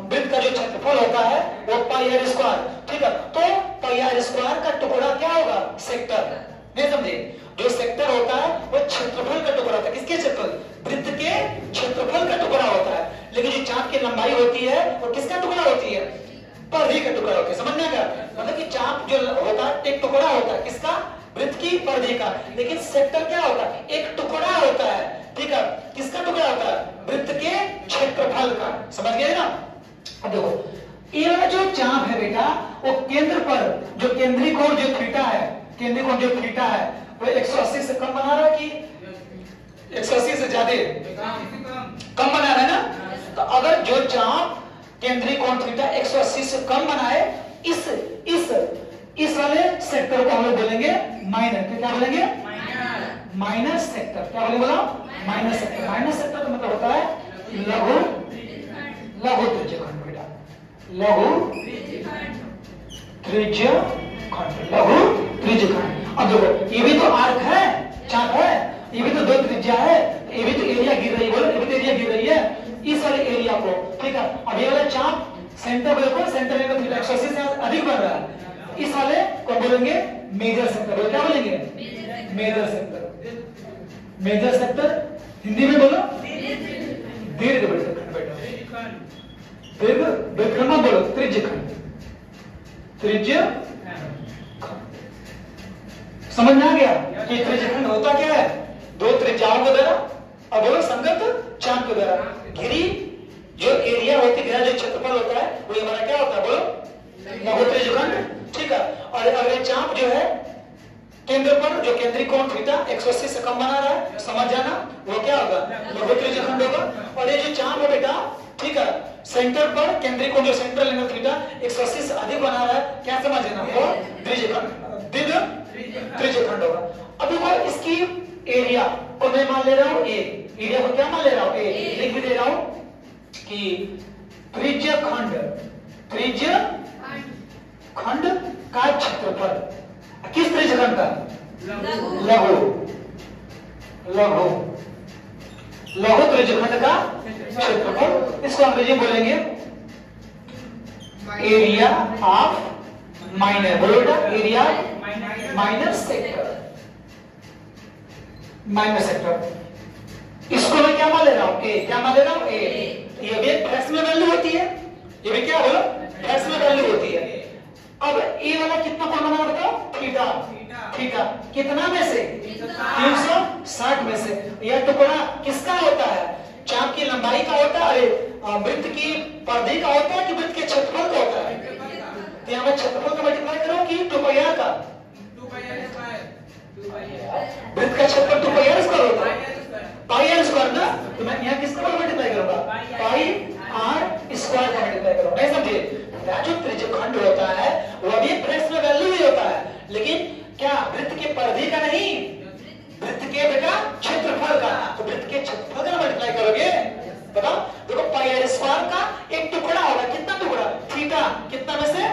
A: वृत्त का जो क्षेत्रफल होता है वो पाई आर स्क्वायर। ठीक है, तो पाई आर स्क्वायर का टुकड़ा क्या होगा, सेक्टर। नहीं समझे, जो सेक्टर होता है वो क्षेत्रफल का टुकड़ा होता है, किसके क्षेत्रफल, वृत्त के क्षेत्रफल का टुकड़ा होता है। लेकिन जो चाप की लंबाई होती है वो किसका टुकड़ा होती है, परिधि का टुकड़ा होता है। समझ में आ गया, मतलब कि चाप जो होता है एक टुकड़ा होता है, किसका, वृत्त की परिधि का। लेकिन सेक्टर क्या होता है, एक टुकड़ा होता है। ठीक है, किसका टुकड़ा होता है, वृत्त के क्षेत्रफल का। समझ गए ना। अब देखो ये वाला जो चाप है बेटा, वो केंद्र पर जो केंद्रीय कोण जो थीटा है, केंद्रीय कोण जो थीटा है वो 180 से कम बना रहा है कि 180 से ज्यादा कम बना रहा है ना। तो अगर जो चाप केंद्रीय कोण थीटा 180 से कम बनाए, इस वाले सेक्टर को हम लोग बोलेंगे माइनर। क्या बोलेंगे, माइनर सेक्टर। क्या बोलेंगे, बोला माइनर सेक्टर। माइनर सेक्टर का मतलब होता है लघु, लघु त्रिज्यखंड बेटा, लघु त्रिज्यखंड, लघु त्रिज्यखंड। अब देखो ये भी तो आर्क है, चाप है, ये भी तो दो त्रिज्या है, ये भी तो एरिया गिर रही है, बोलो ये भी तो एरिया गिर रही है इस वाले एरिया को। ठीक है, अब ये वाला चाप सेंटर देखो, सेंटर में 180 से अधिक बन रहा है, इस वाले को बोलेंगे मेजर सेक्टर। क्या बोलेंगे, major sector. Major sector Hindi में बोलो दीर्घ वृत्तखंड बेटा, दीर्घ वृत्तखंड बोलो त्रिज्यखंड, त्रिज्यखंड। समझ में आ गया कि त्रिज्यखंड होता क्या है, दो त्रिज्याओं के द्वारा और बोलो संगत चाप के द्वारा घिरी जो एरिया होती है, जो क्षेत्रफल होता है वो हमारा क्या होता है, बोलो लघु त्रिज्यखंड। ठीक है, और अगर चाप जो है केंद्र पर जो केंद्रीय कोण थीटा 180 से कम बना रहा है, समझ जाना वो क्या होगा, लघु त्रिज्यखंड होगा। और ये जो चाप है बेटा, ठीक है, सेंटर पर केंद्रीय कोण जो सेंट्रल एंगल थीटा 180 से अधिक बना रहा है, क्या समझ लेना, वो त्रिज्यखंड, दीर्घ त्रिज्यखंड होगा। अब देखो इसकी एरिया को मैं मान ले रहा हूं ए, एरिया को क्या मान ले रहा हूं, ए। लिख भी दे रहा हूं कि त्रिज्यखंड, त्रिज्यखंड का क्षेत्रफल किस त्रिज्यखंड का, लघु, लघु, लघु त्रिज्यखंड का क्षेत्रफल। इसको अंग्रेजी में बोलेंगे एरिया ऑफ माइनर। बोलो बेटा, area minor sector, minor sector. इसको मैं क्या मान ले रहा हूं, ए। क्या मान ले रहा हूं, ए। ये भी एक फ्रैक्शनल वैल्यू होती है, ये भी क्या बोलो फ्रैक्शनल वैल्यू होती है। अब ए वाला कितना कोण बना बताओ, थीटा। थीटा कितना में से, 360 में से। यह टुकड़ा किसका लंबाई का होता है, वृत्त की परिधि का होता है कि वृत्त के क्षेत्रफल का होता है? तो यहाँ मैं क्षेत्रफल का मल्टीप्लाई करूं कि 2πr का? वृत्त का क्षेत्रफल 2πr स्क्वायर होता है, πr स्क्वायर ना। तो मैं यहाँ किसका मल्टीप्लाई करूंगा? πr स्क्वायर का मल्टीप्लाई करूंगा। नहीं समझे? जो त्रिज्यखंड होता है वो भी एक फ्रैक्शनल वैल्यू ही होता है, लेकिन क्या वृत्त के परिधि का नहीं, वृत्त के बेटा क्षेत्रफल का। तो वृत्त के क्षेत्रफल का मल्टीप्लाई करोगे, बताओ। देखो πr स्क्वायर का एक टुकड़ा होगा, कितना टुकड़ा? थीटा, कितना में से?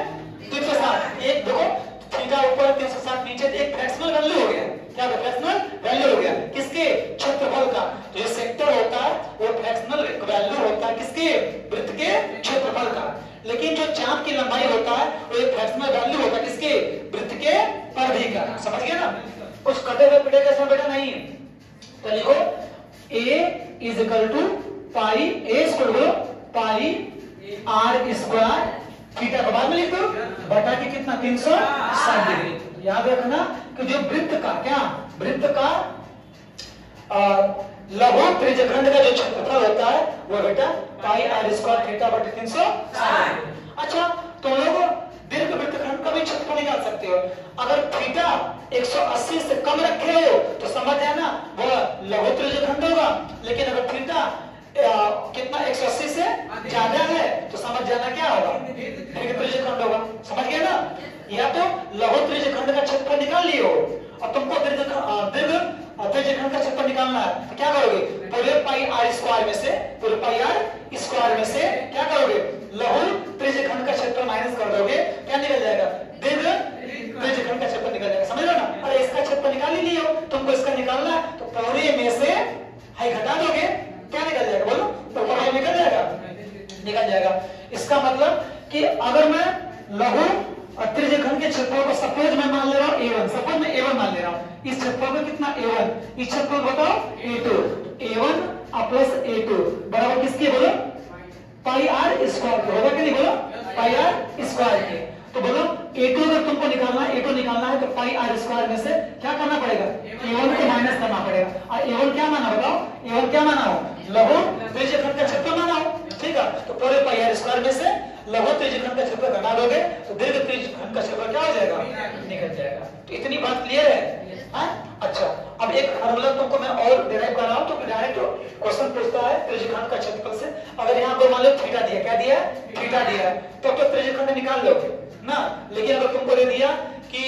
A: 360। एक देखो थीटा ऊपर 360 नीचे, एक फ्रैक्शनल वैल्यू हो गया। क्या फ्रैक्शनल वैल्यू हो गया? किसके? क्षेत्रफल का। तो ये सेक्टर होता है वो फ्रैक्शनल वैल्यू होता है किसके? वृत्त के क्षेत्रफल का। लेकिन जो चाप की लंबाई होता है वो एक फ्रैक्शनल वैल्यू होता है किसके? वृत्त के परिधि का। समझ गए ना? कुछ कटे हुए पिटे कैसा बेटा नहीं। तो लिखो a is equal to pi, a square बोलो पाई r स्क्वायर थीटा के बाद में लिख दो बटा के कितना? 360 डिग्री। याद रखना कि जो वृत्त का क्या, वृत्त का लघु त्रिज्यखंड का जो क्षेत्रफल होता है वो बेटा पाई r स्क्वायर थीटा बटे 360। अच्छा, तो लोग दीर्घ वृत्तखंड का भी क्षेत्रफल निकाल सकते हो। अगर थीटा 180 से कम रखे हो तो समझ जाना वो लघु त्रिज्यखंड होगा, लेकिन अगर थीटा कितना 180 से ज्यादा है तो समझ जाना क्या होगा? दीर्घ त्रिज्यखंड होगा। समझ गए ना? या तो लघु त्रिज्यखंड का क्षेत्रफल निकाल लिए हो और तुमको दीर्घ त्रिज्यखंड का क्षेत्रफल निकालना है, तो क्या करोगे? पूरे पाई r स्क्वायर में से, पूरे पाई r स्क्वायर में से क्या करोगे? लघु त्रिज्यखंड का क्षेत्रफल माइनस कर दोगे, क्या निकल जाएगा? दीर्घ त्रिज्यखंड का क्षेत्रफल निकल जाएगा। समझ लो ना? अरे इसका क्षेत्रफल निकाल ही लिए हो, तुमको इसका निकालना है, तो पूरे में से हाई घटा दोगे, क्या निकल जाएगा? बोलो, तो पाई निकल जाएगा, निकल जाएगा। इसका मतलब कि अगर मैं लघु त्रिज्यखंड के क्षेत्रफल को सपोज मैं मान ले रहा हूं a1, सपोज मैं a1 मान ले रहा हूं। इस क्षेत्रफल में कितना? a1, इस क्षेत्रफल बताओ a2, a1 प्लस a2 बराबर किसके? बोलो पाई r स्क्वायर के। होगा कि नहीं? बोलो पाई r स्क्वायर के। तो बोलो a2 अगर तुमको निकालना है, a2 निकालना है तो पाई r स्क्वायर में से क्या करना पड़ेगा? a1 को माइनस करना पड़ेगा। और a1 क्या माना? बताओ a1 क्या माना हो? लघु त्रिज्यखंड का क्षेत्रफल माना हो, ठीक है। तो पूरे पाई r स्क्वायर में से लघु त्रिज्यखंड का क्षेत्रफल घटा दोगे तो दीर्घ त्रिज्यखंड का क्षेत्रफल क्या हो जाएगा? निकल जाएगा। तो इतनी बात क्लियर है? हाँ? अच्छा, अब एक फार्मूला तुमको मैं और डिराइव कर रहा हूं। तो डायरेक्ट क्वेश्चन पूछता है त्रिज्यखंड का क्षेत्रफल से। अगर यहाँ को मान लो थीटा दिया, क्या दिया? थीटा दिया, तो त्रिज्यखंड निकाल लोगे ना। लेकिन अगर तुमको दे दिया कि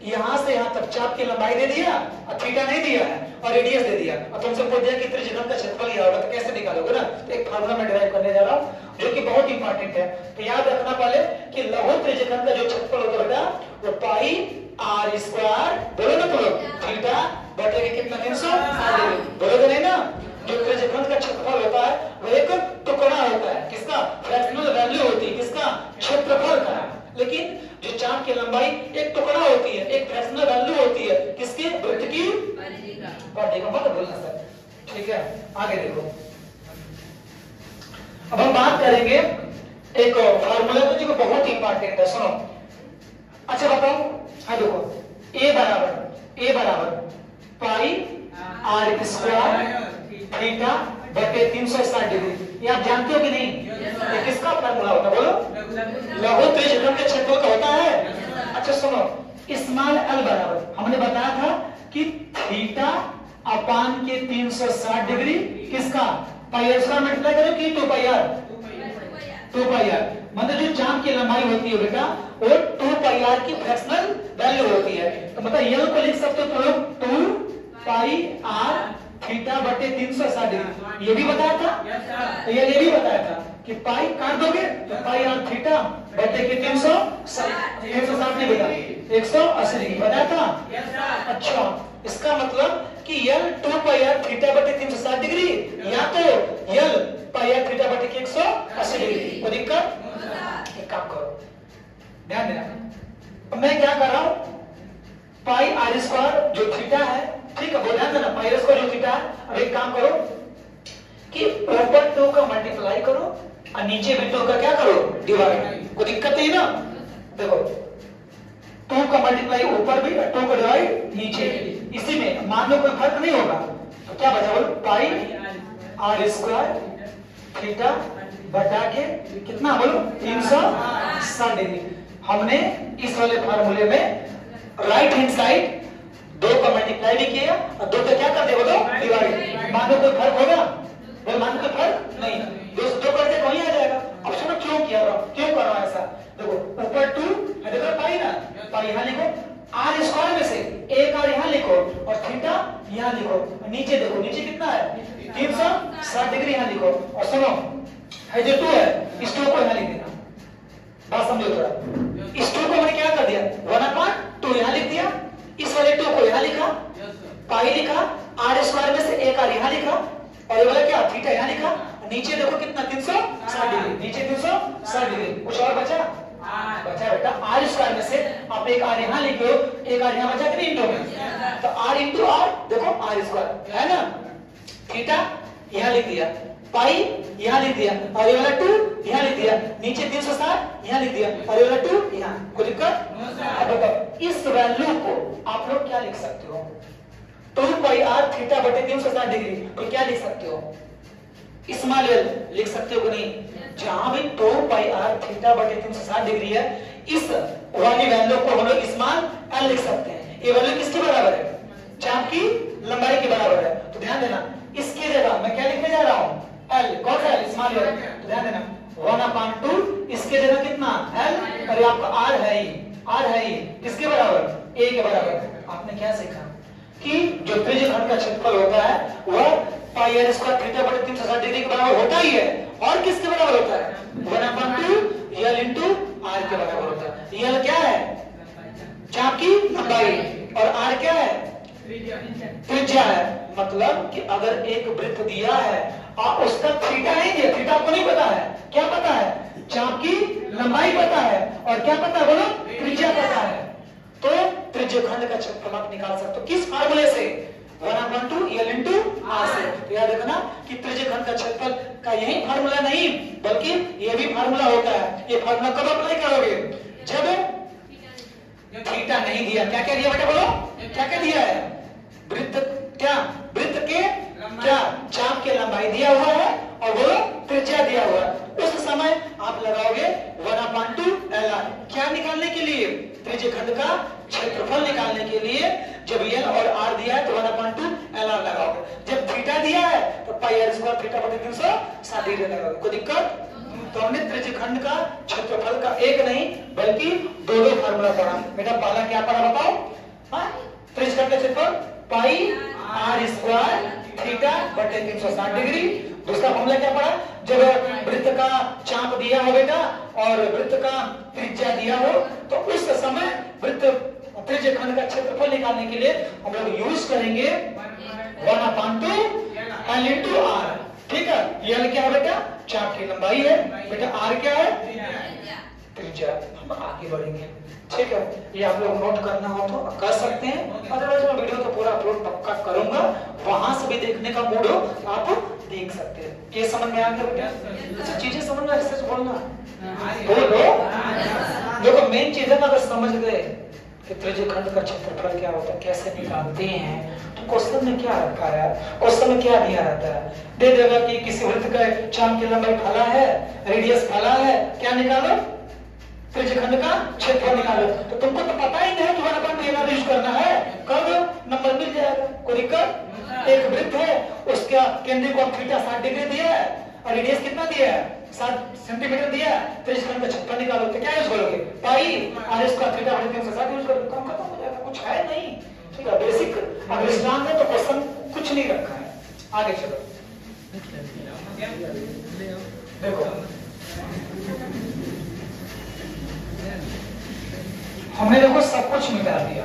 A: यहां से यहां तक चाप की लंबाई दे दिया और थीटा नहीं दिया है और रेडियस दे दिया और तुमसे पूछ दिया कि त्रिज्यखंड का क्षेत्रफल क्या होगा, तो कैसे निकालोगे ना? तो एक फार्मूला मैं डिराइव करने जा रहा हूं जो कि बहुत इंपॉर्टेंट है। तो याद रखना पहले कि लघु त्रिज्यखंड का जो क्षेत्रफल होता है बेटा वो पाई r स्क्वायर, बोलो ना तुम लोग, थीटा बटे के कितना? 360। बोलोगे नहीं ना? जो त्रिज्यखंड का क्षेत्रफल होता है वो एक टुकड़ा होता है किसका? फ्रैक्शनल वैल्यू होती है किसका? क्षेत्रफल का। लेकिन जो चाप की लंबाई एक टुकड़ा होती है, एक फ्रैक्शनल वैल्यू होती है किसकी? वृत्त की परिधि का। मत बोलना सर, ठीक है। आगे देखो, अब हम बात करेंगे एक फार्मूला को जो बहुत इंपॉर्टेंट है, सुनो। अच्छा बताओ, हाँ देखो a बराबर पाई r स्क्वायर थीटा बटे 360 डिग्री। ये आप जानते हो कि नहीं? ये किसका फार्मूला होता है? बोलो, लघु त्रिज्यखंड के क्षेत्रफल का होता है। अच्छा सुनो, स्मॉल l बराबर हमने बताया था कि थीटा अपान के 360 डिग्री किसका? पाई r स्क्वायर मल्टीप्लाई करो कि 2πr, मतलब जो चाप की लंबाई होती है बेटा वो 2πr की फ्रैक्शनल वैल्यू होती है। तो मतलब यल को लिख सकते हो तो लोग 2πr थीटा बटे 360 डिग्री। ये भी बताया था, तो ये भी बताया था कि पाई काट दोगे तो पाई r थीटा बटे के 360 नहीं बेटा 180 डिग्री बताया था। अच्छा, इसका मतलब कि यल 2πr थीटा बटे 360 डिग्री या तो यल पाई r थीटा बटे के 180 डिग्री। कोई दिक्कत? एक काम करो, ध्यान देना। अब मैं क्या कर रहा हूं, पाई r स्क्वायर जो थीटा है, ठीक है, वो ध्यान देना, पाई r स्क्वायर जो थीटा है। अब एक काम करो कि ऊपर 2 का मल्टीप्लाई करो और नीचे भी 2 का क्या करो? डिवाइड। कोई दिक्कत नहीं ना? देखो 2 का मल्टीप्लाई ऊपर भी और 2 का डिवाइड नीचे। इसी में मान लो कोई फर्क नहीं होगा तो क्या बचा? बोलो पाई r स्क्वायर थीटा बटा के कितना बोलो 360 डिग्री। हमने इस वाले फार्मूले में राइट हैंड साइड 2 का मल्टीप्लाई भी किया और 2 का क्या कर दिया बोलो डिवाइड। मानो कोई फर्क होगा बोलो, मानो कोई फर्क नहीं, 2 से 2 करते वही आ जाएगा। अब सुनो क्यों किया क्यों कर रहा है ऐसा, देखो ऊपर 2 है, देखो पाई ना, पाई यहाँ लिखो, आर स्क्वायर में से एक आर यहाँ लिखो और थीटा यहाँ लिखो, नीचे देखो नीचे कितना है 360 डिग्री यहाँ लिखो। और सुनो है जो 2 है इस 2 को यहाँ लिख देना, बात समझो थोड़ा। इस 2 को मैंने क्या कर दिया 1/2 यहाँ लिख दिया, इस वाले 2 को यहाँ लिखा, पाई लिखा, आर स्क्वायर में से एक आर यहाँ लिखा और ये वाला क्या थीटा यहाँ लिखा, नीचे देखो कितना 360 डिग्री, नीचे 360 डिग्री। कुछ और बचा बेटा, आर स्क्वायर में से आप एक आर यहाँ लिखे हो, एक आर यहाँ बचा कि नहीं इंटू में, तो आर इंटू आर देखो आर स्क्वायर है ना, थीटा यहाँ लिख दिया, पाई यहाँ लिख दिया और ये वाला 2 यहाँ लिख दिया, नीचे 360 यहाँ लिख दिया और ये वाला 2 यहाँ। कोई दिक्कत? अब बताओ इस वैल्यू को आप लोग क्या लिख सकते हो, 2 पाई आर थीटा बटे 360 डिग्री, तो क्या लिख सकते हो, स्मॉल एल लिख सकते हो कि नहीं, जहां भी 2 पाई आर थीटा बटे 360 डिग्री है इस वाली वैल्यू को हम लोग स्मॉल एल लिख सकते हैं। ये वैल्यू किसके बराबर है, चाप की लंबाई के बराबर है। तो ध्यान देना इसके जगह मैं क्या लिखने जा रहा हूं एल, कौन सा एल स्मॉल एल, तो ध्यान देना 1/2 इसके जगह कितना एल, और आपका आर है ही, आर है ही किसके बराबर ए के बराबर। आपने क्या सीखा कि जो त्रिज्यखंड का क्षेत्रफल होता है वह पाई आर स्क्वायर थीटा बटे 360 डिग्री के बराबर होता ही है, और किसके बराबर होता है 1/2 यल इंटू आर के बराबर होता है। यल क्या है चाप की लंबाई और आर क्या है त्रिज्या है। मतलब कि अगर एक वृत्त दिया है और उसका थीटा नहीं दिया, थीटा आपको नहीं पता है, क्या पता है चाप की लंबाई पता है और क्या पता है बोलो त्रिज्या पता है, तो त्रिज्यखंड का क्षेत्रफल आप निकाल सकते हो किस फार्मूले से 1/2 यल इंटू आर से। तो याद रखना कि त्रिज्यखंड का क्षेत्रफल का यही फार्मूला नहीं बल्कि यह भी फार्मूला होता है। ये फार्मूला कब अप्लाई करोगे, जब थीटा नहीं दिया, क्या क्या दिया बेटा बोलो, क्या क्या दिया है, वृत्त क्या वृत्त के क्या चाप के लंबाई दिया हुआ है और बोलो त्रिज्या दिया हुआ है, उस समय आप लगाओगे 1/2 एल आर। क्या निकालने के लिए, त्रिज्यखंड का क्षेत्रफल निकालने के लिए। जब एल और आर दिया है तो 1/2 एल आर लगाओगे, जब थीटा दिया है तो पाई आर स्क्वायर थीटा बटे 360 डिग्री लगाओगे। कोई दिक्कत? तो हमने त्रिज्यखंड का क्षेत्रफल का एक नहीं बल्कि दो फार्मूला पढ़ा। बेटा पहला क्या पढ़ा बताओ, त्रिज्यखंड का क्षेत्रफल पाई आर स्क्वायर थीटा बटे 360 डिग्री। दूसरा फार्मूला क्या पढ़ा, जब वृत्त का चाप दिया हो बेटा और वृत्त का त्रिज्या दिया हो तो उस समय वृत्त त्रिज्यखंड का क्षेत्रफल निकालने के लिए हम लोग यूज करेंगे 1/2 एल इंटू आर। ठीक है, एल क्या है बेटा चाप की लंबाई है, बेटा आर क्या है त्रिज्या। हम आगे बढ़ेंगे, ठीक है, ये आप लोग नोट करना हो तो कर सकते हैं, अदरवाइज मैं वीडियो तो पूरा अपलोड पक्का करूंगा, वहां से भी देखने का मूड हो आप देख सकते हैं। ये समझ में आ गया बेटा, अच्छा चीजें समझ में ऐसे बोलना बोलो। देखो मेन चीज है ना, अगर समझ गए कि त्रिज्यखंड का क्षेत्रफल क्या होता है, कैसे निकालते हैं, तो क्वेश्चन में क्या रखा है, क्वेश्चन में क्या दिया रहता है, दे देगा कि किसी वृत्त का चाप की लंबाई फला है, रेडियस फला है, क्या निकालो त्रिज्यखंड का क्षेत्रफल निकालो। तो तुमको तो पता ही नहीं कि 1/2 यूज करना है, कब नंबर मिल जाएगा। कोई दिक्कत? एक वृत्त है उसका केंद्र को थीटा 60 डिग्री दिया है और रेडियस कितना दिया है 60 सेंटीमीटर दिया है, त्रिज्यखंड का क्षेत्रफल निकालो तो क्या यूज करोगे पाई आर स्क्वायर थीटा बटे 360 यूज करोगे, काम खत्म हो जाएगा, कुछ है नहीं। ठीक है, बेसिक अगर स्ट्रांग है तो क्वेश्चन कुछ नहीं रखा है। आगे चलो, देखो हमने देखो सब कुछ मिटा दिया,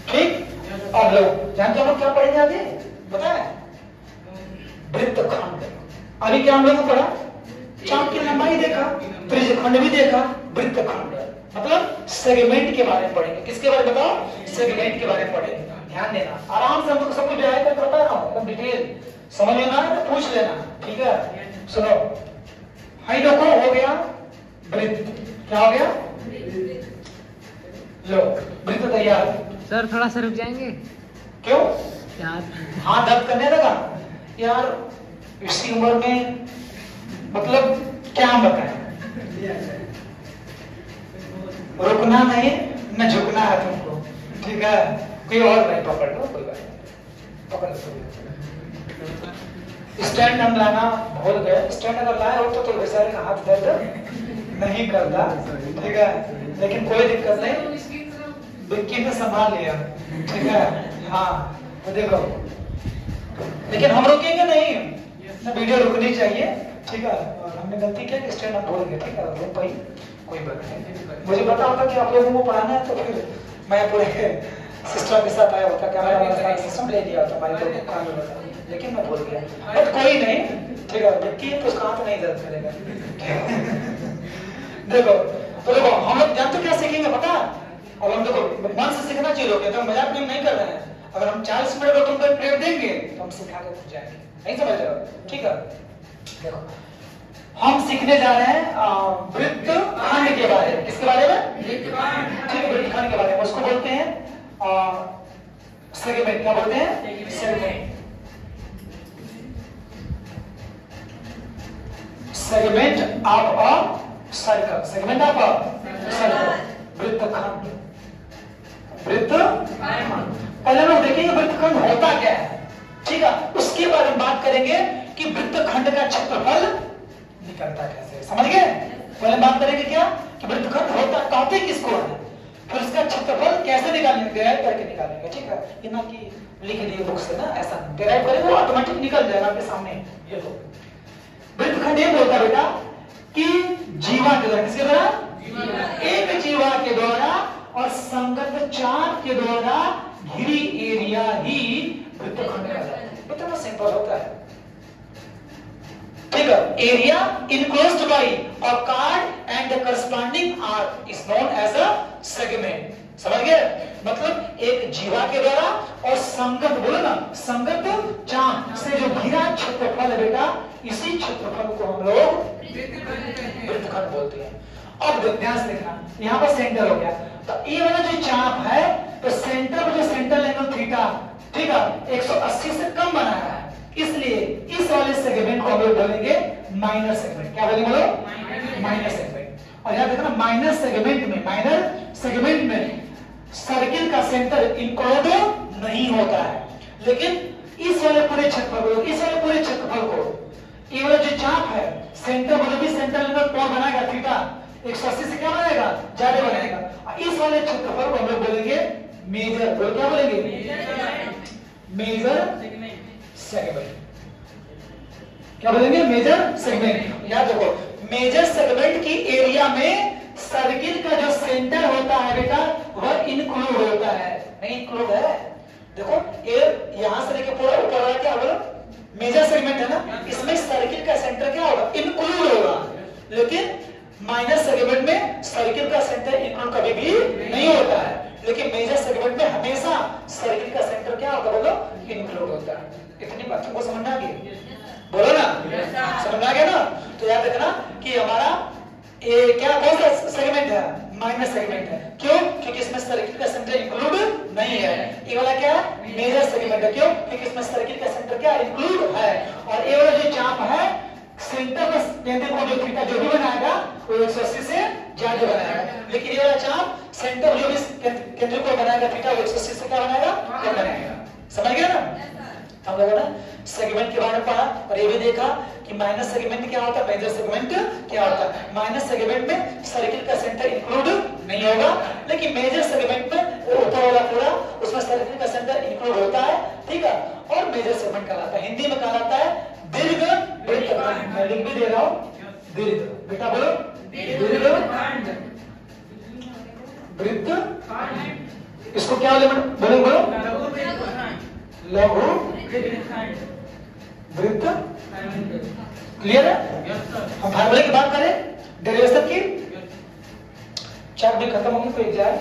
A: ठीक। अब लोग जानते हो क्या पढ़ेंगे आगे, पता है वृत्तखंड। अभी क्या हम लोगों ने पढ़ा, चाप की लंबाई देखा, त्रिज्यखंड भी देखा, वृत्तखंड मतलब सेगमेंट के बारे में पढ़ेंगे। किसके बारे में बताओ, सेगमेंट के बारे में पढ़ेंगे। ध्यान देना, आराम से हम लोग सब कुछ आएगा बता रहा हूँ, एकदम डिटेल समझ लेना है तो पूछ लेना, ठीक है। सुनो, हाई देखो हो गया वृत्त, क्या हो गया, लो वृत्त तैयार।
B: सर थोड़ा सा रुक जाएंगे,
A: क्यों
B: यार
A: हाथ दर्द करने लगा यार, इसी उम्र में मतलब क्या हम बताएं, रुकना नहीं न झुकना है तुमको, ठीक है। कोई और नहीं पकड़ लो, कोई बात नहीं, पकड़ लो। स्टैंड हम लाना भूल गए, स्टैंड अगर लाए हो तो बेचारे का हाथ दर्द नहीं करता, ठीक है, लेकिन कोई दिक्कत नहीं, विक्की ने संभाल लिया, ठीक है। हाँ तो देखो, लेकिन हम रुकेंगे नहीं ना, वीडियो रुकनी चाहिए, ठीक है। और हमने गलती किया कि स्टैंड हम भूल गए, ठीक है, रुक पाई, कोई बात नहीं। मुझे पता होता कि आप लोगों को पढ़ाना है तो फिर मैं पूरे सिस्टम के साथ आया होता, कैमरा वाला सिस्टम ले लिया होता हमारे को काम में होता, लेकिन मैं भूल गया। बट कोई नहीं, ठीक है, विक्की तो उसका हाथ नहीं दर्द करेगा। देखो तो देखो हम लोग जानते क्या सीखेंगे पता, अब हम देखो मन से सीखना चाहिए लोग, तो मजाक में नहीं कर रहे हैं। अगर हम 40 मिनट को तुमको पीरियड देंगे तो हम सिखा के खुद जाएंगे, नहीं समझ रहे हो, ठीक है। देखो हम सीखने जा रहे हैं वृत्तखंड के बारे में। किसके बारे में? ठीक है, वृत्तखंड के बारे में। उसको बोलते हैं सेगमेंट। क्या बोलते हैं? Segment. Segment of a circle, segment of a circle, वृत्तखंड। वृत्तखंड पहले लोग देखेंगे वृत्तखंड होता क्या है, ठीक है। उसके बारे में बात करेंगे कि वृत्तखंड का क्षेत्रफल निकलता कैसे, समझ गए। पहले बात करेंगे क्या कि वृत्तखंड होता कहते किसको है, फिर उसका क्षेत्रफल कैसे निकालेंगे, डिराइव करके निकालेंगे, ठीक है। ये ना कि लिख दिए बुक से ना, ऐसा डिराइव करेंगे वो ऑटोमेटिक निकल जाएगा आपके सामने। ये लो वृत्तखंड ये बोलता बेटा कि जीवा के द्वारा, किसके द्वारा? एक जीवा के द्वारा और संगत चाप के द्वारा घिरी एरिया ही वृत्तखंड कहलाता है। इतना सिंपल होता है, ठीक है। Area enclosed by a chord and the corresponding arc is known as a segment. समझ गए? मतलब एक जीवा के द्वारा और संगत, बोलो ना, संगत चाप से जो घिरा क्षेत्रफल है बेटा, इसी क्षेत्रफल को हम लोग वृत्तखंड बोलते हैं। अब ध्यान से देखना, यहाँ पर सेंटर हो गया, तो ये वाला जो चाप है तो सेंटर में जो सेंटर एंगल थीटा, ठीक है, 180 से कम बनाया है, इसलिए इस वाले सेगमेंट को हम लोग बोलेंगे माइनर सेगमेंट। क्या बोलेंगे बोलो? Minor segment. और याद रखना माइनर सेगमेंट में सर्किल का सेंटर इंक्लूड नहीं होता है, लेकिन इस वाले पूरे क्षेत्रफल को ये वाला जो चाप है सेंटर मतलब भी सेंटर एंगल कोण बनाएगा थीटा, 180 से क्या बनाएगा? ज्यादा बनाएगा। इस वाले क्षेत्रफल को हम लोग बोलेंगे मेजर। बोलो क्या बोलेंगे? Major segment. क्या बोलेंगे? Major segment. याद रखो, मेजर सेगमेंट की एरिया में सर्किल का जो सेंटर होता है बेटा वह इंक्लूड होता है, नहीं इंक्लूड है। देखो ये यहां से लेके पूरा ऊपर वाला क्या बोलो मेजर सेगमेंट है ना, इसमें सर्किल का सेंटर क्या होगा? इंक्लूड होगा। लेकिन माइनर सेगमेंट में सर्किल का सेंटर इंक्लूड कभी भी नहीं होता है, लेकिन मेजर सेगमेंट में हमेशा सर्किल का सेंटर क्या होगा बोलो? इंक्लूड होता है। इतनी बात तुमको समझ आ गई? बोलो ना, समझ आ गया ना? तो याद रखना कि हमारा ये क्या कौन सा सेगमेंट है? माइनर सेगमेंट है। क्यों? क्योंकि इसमें सर्किल का सेंटर इंक्लूड नहीं है। ये वाला क्या है? मेजर सेगमेंट है। क्यों? क्योंकि इसमें सर्किल का सेंटर क्या इंक्लूड है। और ये वाला जो चाप है सेंटर में केंद्र को जो थीटा जो भी बनाएगा वो 180 से ज्यादा बनाएगा, लेकिन ये वाला चाप सेंटर जो भी केंद्र को बनाएगा थीटा वो 180 से क्या बनाएगा? कम बनाएगा। समझ गया ना? हम लोगों ने सेगमेंट के बारे में पढ़ा और ये भी देखा कि माइनर सेगमेंट क्या होता है, मेजर सेगमेंट क्या होता है। माइनर सेगमेंट में सर्किल का सेंटर इंक्लूड नहीं होगा, लेकिन मेजर सेगमेंट में ऊपर वाला पूरा उसमें सर्किल का सेंटर इंक्लूड होता है, ठीक है। और मेजर सेगमेंट कहलाता है, हिंदी में कहलाता है दीर्घ वृत्तखंड। मैं लिख भी दे रहा हूं, दीर्घ। बेटा बोलो दीर्घ वृत्तखंड। इसको क्या बोले? बोलो लघु वृत्त। क्लियर है? हम फार्मूले की बात करें, डेरिवेशन की। चार्ट भी खत्म होगी तो एक जाए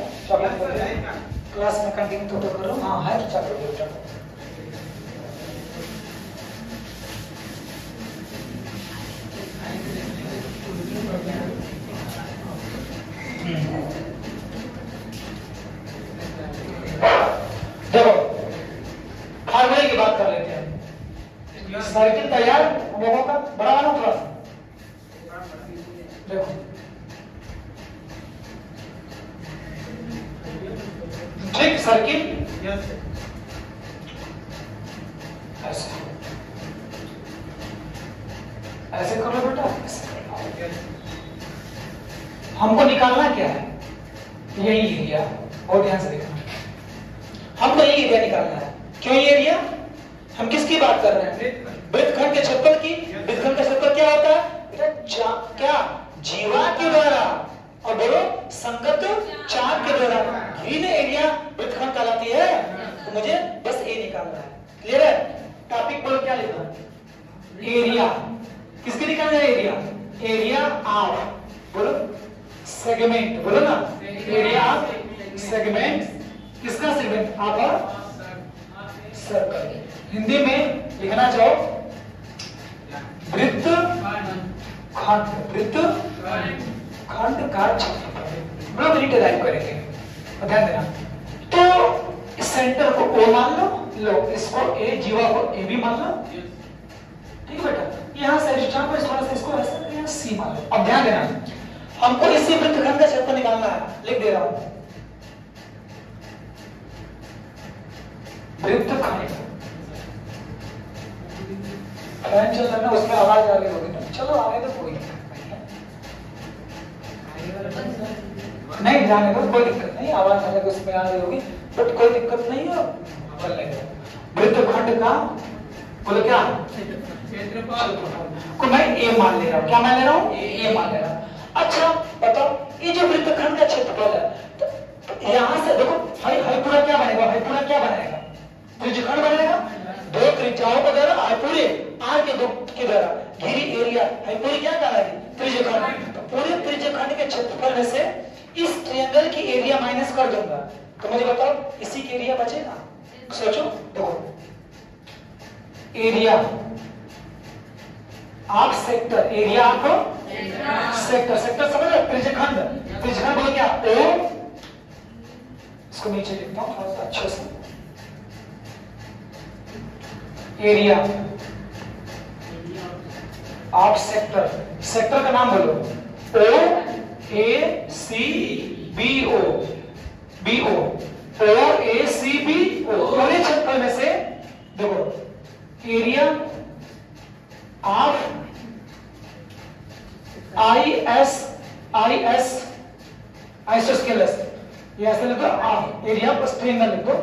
A: क्लास में कंटिन्यू तो करो। हाँ है चार्ट। देखो फार्मूले की बात कर लेते हैं। सर्किल तैयार हम लोगों का, बड़ा वाला थोड़ा सा ठीक सर्किल ऐसे ऐसे कर लो बेटा, हमको निकालना क्या है, यही एरिया, बहुत ध्यान से देखना, हमको यही एरिया निकालना है। क्यों ये एरिया, हम किसकी बात कर रहे हैं, वृत्तखंड के क्षेत्रफल की। वृत्तखंड का क्षेत्रफल क्या होता है बेटा, क्या जीवा के द्वारा और बोलो संगत चाप के द्वारा ग्रीन एरिया वृत्तखंड कहलाती है। तो मुझे बस ए निकालना है, क्लियर है। टॉपिक बोलो क्या लिखना, एरिया किसके निकालना है, एरिया, एरिया ऑफ बोलो सेगमेंट, बोलो ना एरिया ऑफ सेगमेंट, किसका सेगमेंट, आप सर्कल। हिंदी में लिखना चाहो वृत्त खंड, वृत्त खंड का क्षेत्रफल, हम लोग डिराइव करेंगे, ध्यान देना। तो इस सेंटर को ओ मान लो, इसको ए, जीवा को ए भी मान लो, ठीक है बेटा। यहाँ से को थोड़ा सा इसको ऐसा यहाँ सी मान लो। अब ध्यान देना, हमको इसी वृत्तखंड का क्षेत्रफल निकालना है, लिख दे रहा हूं वृत्तखंड। फैन चल रहा है उसमें आवाज आ रही होगी ना, चलो आने दो, कोई नहीं, जाने दो, कोई दिक्कत नहीं, आवाज आने उसमें आ रही होगी, बट कोई दिक्कत नहीं है, चलने दो। वृत्तखंड का बोलो क्या को मैं ए मान ले रहा हूँ, क्या मान ले रहा हूँ, ए मान ले रहा हूँ। अच्छा बताओ, ये जो वृत्तखंड का क्षेत्रफल है, तो यहाँ से देखो हाई पूरा क्या बनेगा, हाई पूरा क्या बनेगा, त्रिज्यखंड बनेगा, दो त्रिज्याओं को द्वारा हाइपूरे आर के दो के द्वारा घिरी एरिया हाइपूरी क्या कहलाएगी, त्रिज्यखंड। तो पूरे त्रिज्यखंड के क्षेत्रफल में से इस ट्रायंगल की एरिया माइनस कर दूंगा, तो मुझे बताओ इसी की एरिया बचेगा। सोचो, देखो एरिया आप सेक्टर, एरिया आप सेक्टर, सेक्टर समझ रहे, त्रिज्यखंड, त्रिज्यखंड बोलो क्या, ओ, इसको नीचे लिखता हूं थोड़ा सा अच्छे से, एरिया ऑफ सेक्टर, सेक्टर का नाम बोलो O A C B O, B O, O A C B O, पूरे क्षेत्रफल में से देखो area of I S isosceles, ये ऐसे लिखो, एरिया प्लस ट्रायंगल लिखो,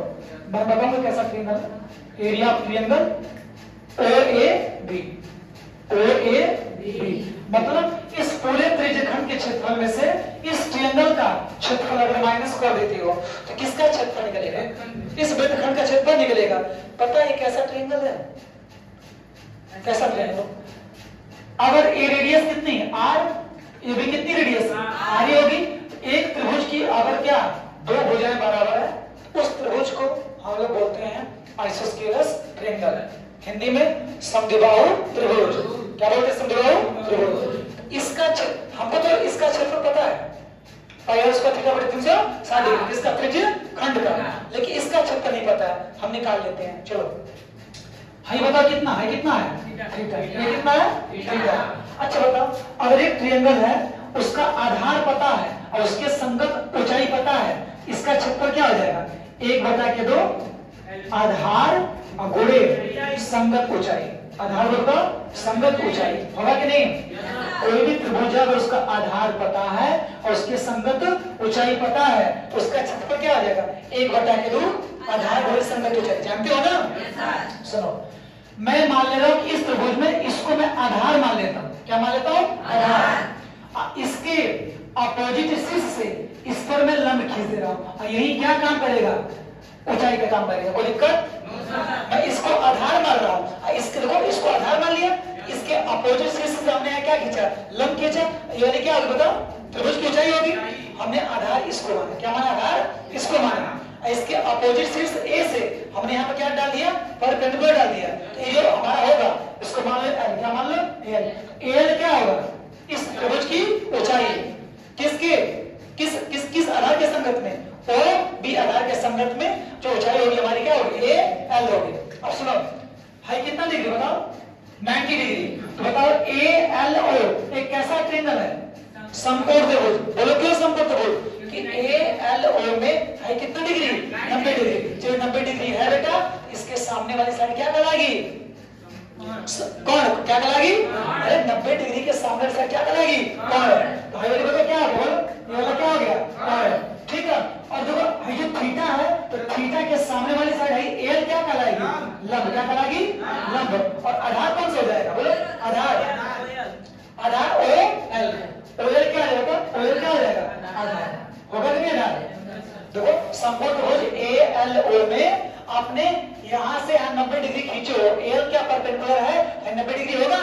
A: मैं बताऊंगा कैसा triangle, area of triangle O A B, O A B, मतलब इस पूरे त्रिज्यखंड के क्षेत्रफल में से इस ट्रायंगल का क्षेत्रफल अगर माइनस कर देती हो तो किसका क्षेत्रफल निकलेगा, इस वृत्तखंड का क्षेत्रफल निकलेगा। पता है कैसा ट्रायंगल है, कैसा ट्रायंगल, अगर ए रेडियस कितनी है आर, ये भी कितनी रेडियस आर ही होगी। एक त्रिभुज की अगर क्या दो भुजाएं बराबर है, उस त्रिभुज को हम लोग बोलते हैं आइसोस्केलस ट्रायंगल, हिंदी में समद्विबाहु त्रिभुज, क्या बोलते हैं, समद्विबाहु त्रिभुज। इसका हमको तो इसका क्षेत्रफल पता है, पाई उसका थीटा बटे 360 डिग्री, इसका त्रिज्यखंड का, लेकिन इसका क्षेत्रफल नहीं पता है, हम निकाल लेते हैं। चलो हाई बताओ कितना है, कितना है थीटा, ये कितना है थीटा। अच्छा बताओ, अगर एक ट्रायंगल है उसका आधार पता है और उसके संगत ऊंचाई पता है, इसका क्षेत्रफल क्या हो जाएगा, 1/2 आधार गुणे संगत ऊंचाई, आधार होगा संगत ऊंचाई, होगा कि नहीं। कोई भी त्रिभुज अगर उसका आधार पता है और उसके संगत ऊंचाई पता है तो उसका क्षेत्रफल क्या हो जाएगा, 1/2 आधार गुणे संगत ऊंचाई, जानते हो ना। सुनो, मैं मान ले रहा हूं कि इस त्रिभुज में इसको मैं आधार मान लेता हूं, क्या मान लेता हूं, आधार। इसके अपोजिट शीर्ष से इस पर मैं लंब खींच दे रहा हूं, यही क्या काम करेगा, ऊंचाई का काम करेगा, कोई दिक्कत। मैं इसको आधार मान रहा हूं, इसके देखो इसको आधार मान लिया, इसके अपोजिट शीर्ष से हमने क्या खींचा, लंब खींचा, यानी क्या होगा बताओ, त्रिभुज की ऊंचाई होगी। हमने आधार इसको माना, क्या माना, आधार इसको माना, इसके अपोजिट शीर्ष ए से हमने यहाँ पर क्या डाल दिया, परपेंडिकुलर डाल दिया, तो ये जो हमारा होगा इसको मान लो एल, क्या मान लो एल। एल क्या होगा, इस त्रिभुज की ऊंचाई, किसके किस किस किस आधार के संगत में, ओ बी आधार के संगत में जो ऊंचाई होगी हमारी क्या होगी, ए एल होगी। अब सुनो, हाई कितना डिग्री बताओ, 90 डिग्री, तो बताओ ए एल ओ एक कैसा ट्रायंगल है, समकोण त्रिभुज, बोलो क्यों समकोण त्रिभुज, कि ALO में है कितना डिग्री, 90 डिग्री। जो 90 डिग्री है बेटा, इसके सामने वाली साइड क्या कहलाएगी, कौन क्या कहलाएगी, अरे 90 डिग्री के सामने वाली साइड क्या कहलाएगी, कौन। तो भाई वाली बता क्या हो गया, ये वाला क्या हो गया, कौन। ठीक है, और देखो ये थीटा है, तो थीटा के सामने वाली साइड है एल क्या कहलाएगी, लंब। क्या कहलाएगी, लंब। और आधार कौन सा हो जाएगा, बोलो आधार, आधार OL। OL क्या हो जाएगा, OL क्या हो जाएगा, आधार होगा कि नहीं आधार। देखो समकोण ALO में आपने यहां से 90 डिग्री खींचो, एल क्या परपेंडिकुलर है 90 डिग्री होगा,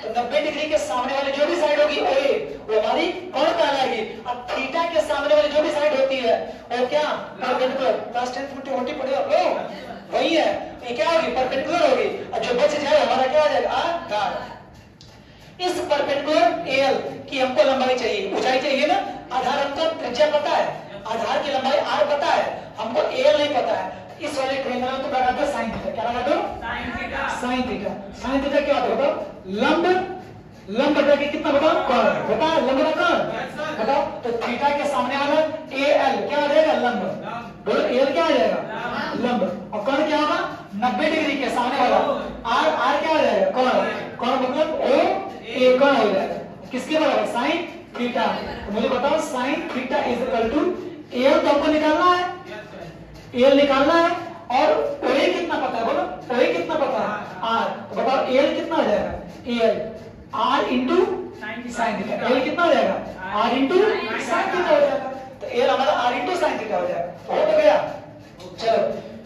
A: तो 90 डिग्री के सामने वाली जो भी साइड होगी OA वो हमारी कौन कहलाएगी। अब थीटा के सामने वाली जो भी साइड होती है वो क्या परपेंडिकुलर, क्लास 10th में होती पड़े आप लोग, वही है, ये क्या होगी परपेंडिकुलर होगी, और जो बच जाए हमारा क्या हो जाएगा आधार। इस परपेंडिकुलर एल की हमको लंबाई चाहिए, ऊंचाई चाहिए ना, आधार हमको त्रिज्या पता है, आधार की लंबाई r पता है, हमको एल नहीं पता है। इस वाले ट्रायंगल में तो लगा दो sin थीटा, क्या लगा दो sin थीटा। sin थीटा क्या होता है, लंब, लंब बटा के कितना बताओ, कौन बता, लंब बटा कौन बताओ। तो थीटा के सामने वाला AL क्या हो जाएगा, लंब। बोलो एल क्या हो जाएगा, लंब। और कौन क्या होगा, 90 डिग्री के सामने वाला R क्या हो जाएगा, कौन। कौन मतलब OA कौन हो जाएगा, किसके बराबर, sin थीटा। तो मुझे बताओ sin theta is equal to L, तो हमको निकालना है, एल निकालना है, और OA कितना पता है, बोलो OA कितना पता है, R। तो बताओ एल कितना हो जाएगा, L R into sine theta. L कितना हो जाएगा, R इंटू साइन थीटा हो जाएगा। तो एल हमारा R इंटू साइन थीटा हो जाएगा, तो हो तो गया। चलो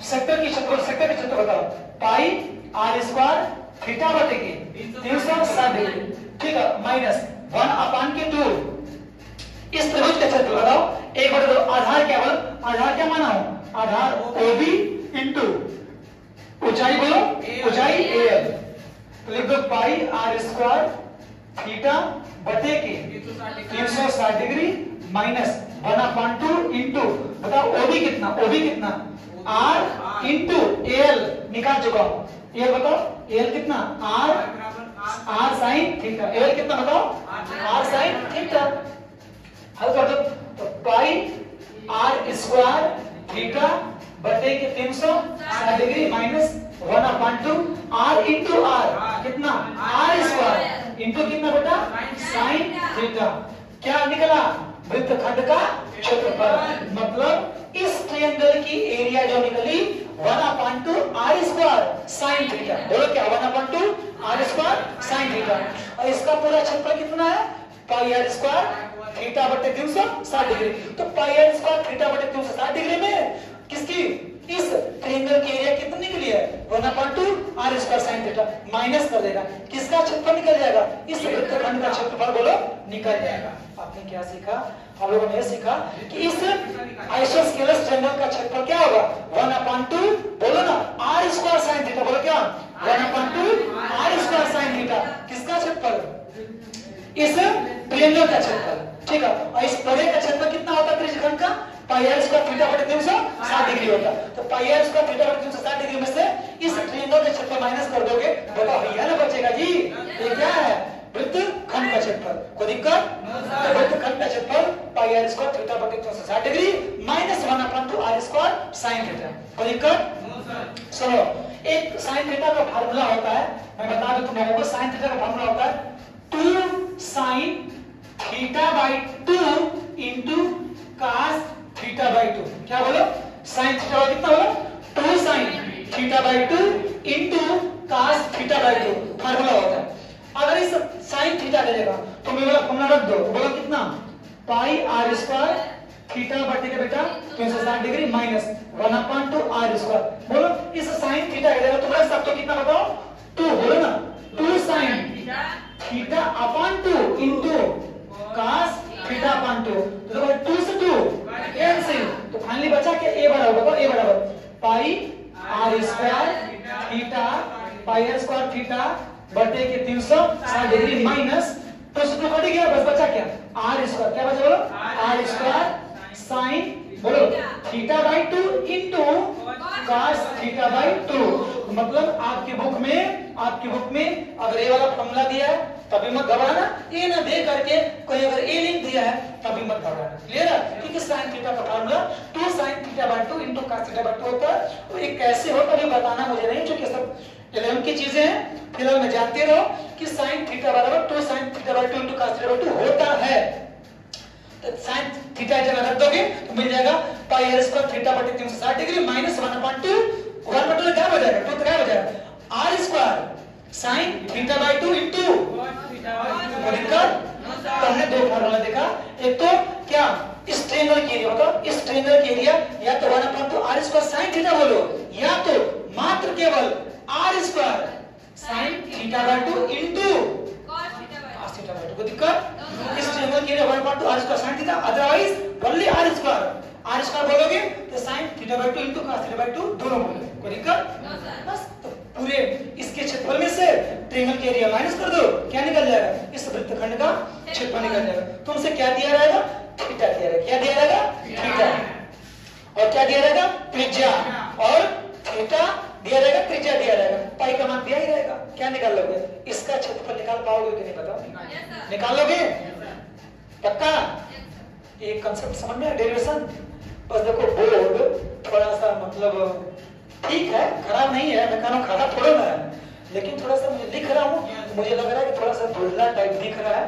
A: सेक्टर की क्षेत्र बताओ, पाई R स्क्वायर थीटा बटे की 360 डिग्री, ठीक है, माइनस 1/2। इस त्रिभुज का क्षेत्र बताओ, 1/2। आधार क्या बोलो, आधार क्या माना हो, आधार OB इंटू ऊंचाई, बोलो ऊंचाई AL। तो लिख दो पाई R स्क्वायर थीटा बटे के 360 डिग्री माइनस 1/2 इंटू बताओ OB कितना, OB कितना R इंटू AL निकाल चुका हूं, AL बताओ, AL कितना R साइन थीटा, AL कितना बताओ R साइन थीटा। हल कर दो, तो पाई R स्क्वायर थीटा बटे के 360 degree minus 1/2 R into R कितना R स्क्वायर इंटू कितना बेटा साइन थीटा। क्या निकला, वृत्तखंड का क्षेत्रफल। मतलब इस ट्रायंगल की एरिया जो निकली 1/2 R स्क्वायर साइन थीटा। बोलो क्या 1/2 R स्क्वायर साइन थीटा। और इसका पूरा क्षेत्रफल कितना है, पाई R स्क्वायर थीटा बटे 360 डिग्री। तो पाई R स्क्वायर थीटा बटे 360 डिग्री में किसकी, इस ट्रायंगल की एरिया कितनी निकली है 1/2 R square sine theta. Minus कर देगा, किसका क्षेत्रफल निकल जाएगा, इस वृत्तखंड का क्षेत्रफल बोलो निकल जाएगा। आपने क्या सीखा, हम लोगों ने सीखा कि इस आइसोस्केलस ट्रायंगल का क्षेत्रफल क्या होगा 1/2 बोलो ना R स्क्वायर साइन थीटा। बोलो क्या 1/2 R स्क्वायर साइन थीटा। किसका क्षेत्रफल, इस ट्रायंगल का क्षेत्रफल, ठीक है। और इस परे का क्षेत्रफल कितना होता है त्रिभुज का, पाई R स्क्वायर थीटा बटे 360 डिग्री होता। तो पाई R स्क्वायर थीटा बटे 360 डिग्री में से इस ट्रायंगल का क्षेत्रफल माइनस कर दोगे, बताओ भैया ना बचेगा जी, ये क्या है वृत्तखंड का क्षेत्रफल। कोई दिक्कत, तो वृत्तखंड का क्षेत्रफल पाई R स्क्वायर थीटा बटे 360 degree minus 1/2 R square sine theta. कोई दिक्कत। सुनो, एक साइन थीटा का फार्मूला होता है, मैं बता दूं तुम लोगों को। साइन थीटा का फार्मूला होता है 2 sin theta by 2 into cos theta by 2। क्या बोलो, साइन थीटा बाई कितना बोलो 2 sin theta by 2 into cos theta by 2 formula होता है। अगर इस साइन थीटा ले लेगा तो मैं बोला फार्मूला रख दो, बोलो कितना पाई R स्क्वायर थीटा बटे के बेटा 360 डिग्री माइनस 1/2 R स्क्वायर। बोलो इस साइन थीटा ले लेगा तो रख सकते हो कितना बताओ 2। बोलो ना 2 sin theta upon 2 into cos theta upon 2। तो देखो 2 से 2 कैंसिल, तो फाइनली बचा क्या a बराबर, बताओ a बराबर पाई R square theta pi R square theta बटे के 360 डिग्री माइनस 2 से 2 कट गया, बस बचा क्या R स्क्वायर। क्या बचा बोलो R स्क्वायर साइन बोलो theta by 2 into cos theta by 2। मतलब आपकी बुक में अगर ये वाला फॉर्मूला दिया है तभी मत घबराना, ये ना दे करके कोई अगर ए लिख दिया है तभी मत घबराना। क्लियर है? क्योंकि साइन थीटा का formula 2 sin theta by 2 into cos theta by 2 होता है। तो ये कैसे होता है ये बताना मुझे नहीं, क्योंकि सब 11 की चीजें हैं। फिलहाल में जानते रहो कि sin थीटा बराबर 2 sin theta by 2 into cos theta by 2 होता है। तो sin थीटा जब रख दोगे तो मिल जाएगा पाई r स्क्वायर थीटा बटे 360 डिग्री माइनस 1/2 1/2 क्या हो जाएगा? 2 क्या हो जाएगा? r square sin theta by 2 into तो हमने दो फार्मूला देखा। एक तो क्या इस ट्रायंगल के एरिया होगा, इस ट्रायंगल के एरिया या तो 1/2 r स्क्वायर sin थीटा बोलो या तो मात्र केवल r square sin theta by 2 into cos theta by 2। कोई दिक्कत? इस ट्रायंगल के area 1/2 r square sin theta, otherwise only r square बोलोगे तो sin theta by 2 into cos theta by 2 दोनों बोलोगे। कोई दिक्कत? बस तो पूरे इसके क्षेत्रफल में से ट्रायंगल के एरिया माइनस कर दो, क्या निकल जाएगा? इस वृत्तखंड का क्षेत्रफल निकल जाएगा। तुमसे क्या दिया रहेगा? थीटा दिया रहेगा। क्या दिया रहेगा? थीटा। और क्या दिया रहेगा? त्रिज्या। और थीटा दिया रहेगा, त्रिज्या दिया रहेगा, पाई का मान दिया ही रहेगा। क्या निकाल लोगे? इसका क्षेत्रफल निकाल पाओगे कि नहीं बताओ? निकाल लोगे? पक्का? ये कांसेप्ट समझ में, डेरिवेशन। बस देखो बोर्ड थोड़ा सा मतलब ठीक है, खराब नहीं है, मैं कह रहा हूं खराब थोड़ा ना है, लेकिन थोड़ा सा मुझे लिख रहा हूं, मुझे लग रहा है कि थोड़ा सा धुंधला टाइप दिख रहा है,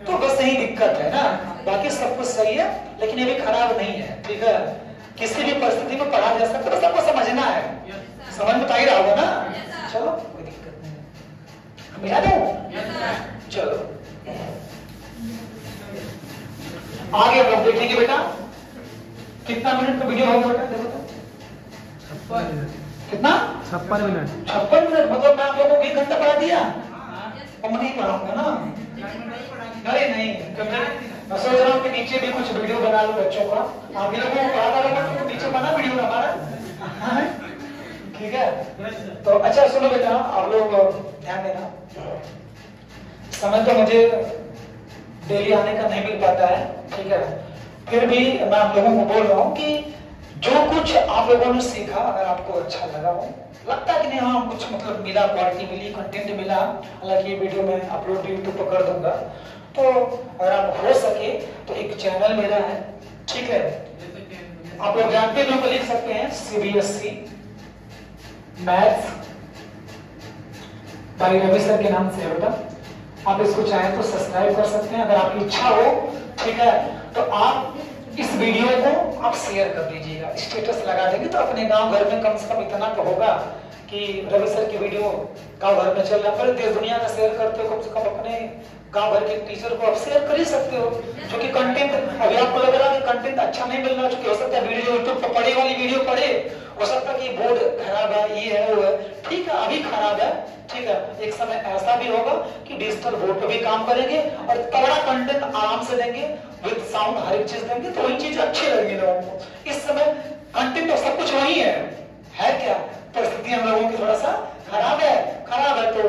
A: तो बस यही दिक्कत है ना। बाकी सब कुछ सही है, लेकिन ये भी खराब नहीं है। ठीक है, किसी भी परिस्थिति में पढ़ा जा सकता है, सबको समझना है। समझ में तो आ ही रहा होगा ना? चलो कोई दिक्कत नहीं, मिला दो। चलो आगे हम लोग देखेंगे बेटा। कितना मिनट का वीडियो होगा बेटा? देखो तो कितना? 56 मिनट। 56 मिनट मतलब मैं आप लोगों को 1 घंटा पढ़ा दिया? हम नहीं पढ़ाऊंगा ना। अरे नहीं, मैं सोच रहा हूँ कि नीचे भी कुछ वीडियो बना लो बच्चों का। आप लोगों को पढ़ाता रहूंगा तो नीचे बना वीडियो ना हमारा। ठीक है, तो अच्छा सुनो बेटा, आप लोग ध्यान देना। समय तो मुझे डेली आने का नहीं मिल पाता है, ठीक है, फिर भी मैं आप लोगों को बोल रहा हूँ कि जो कुछ आप लोगों ने सीखा, अगर आपको अच्छा लगा हो, लगता है कि नहीं हाँ कुछ मतलब मिला, क्वालिटी मिली, कंटेंट मिला, हालांकि ये वीडियो मैं अपलोड भी यूट्यूब पर कर दूंगा, तो अगर आप हो सके तो एक चैनल मेरा है, ठीक है, आप लोग जानते हैं, लोग लिख सकते हैं CBSE मैथ्स भाई रवि सर के नाम से है बेटा। आप इसको चाहें तो सब्सक्राइब कर सकते हैं, अगर आपकी इच्छा हो, ठीक है, तो आप इस वीडियो को आप शेयर कर दीजिएगा, स्टेटस लगा देंगे तो अपने गांव घर में कम से कम इतना तो होगा कि रवि सर की वीडियो गांव घर में चल रहा है। देश दुनिया का शेयर करते हो, कम से कम अपने गांव भर के टीचर को आप शेयर कर ही सकते हो, जो कि कंटेंट अभी आपको लग रहा है कि कंटेंट अच्छा नहीं मिल रहा, क्योंकि हो सकता है वीडियो यूट्यूब पर पढ़े वाली वीडियो पढ़े, हो सकता है कि बोर्ड खराब है, ये है वो है, ठीक है अभी खराब है, ठीक है, एक समय ऐसा भी होगा कि डिजिटल बोर्ड पे भी काम करेंगे और तगड़ा कंटेंट आराम से देंगे, विद साउंड हर एक चीज देंगे, तो वही चीज अच्छी लगेगी लोगों को। इस समय कंटेंट तो सब कुछ वही है क्या? परिस्थिति हम लोगों की थोड़ा सा खराब है, तो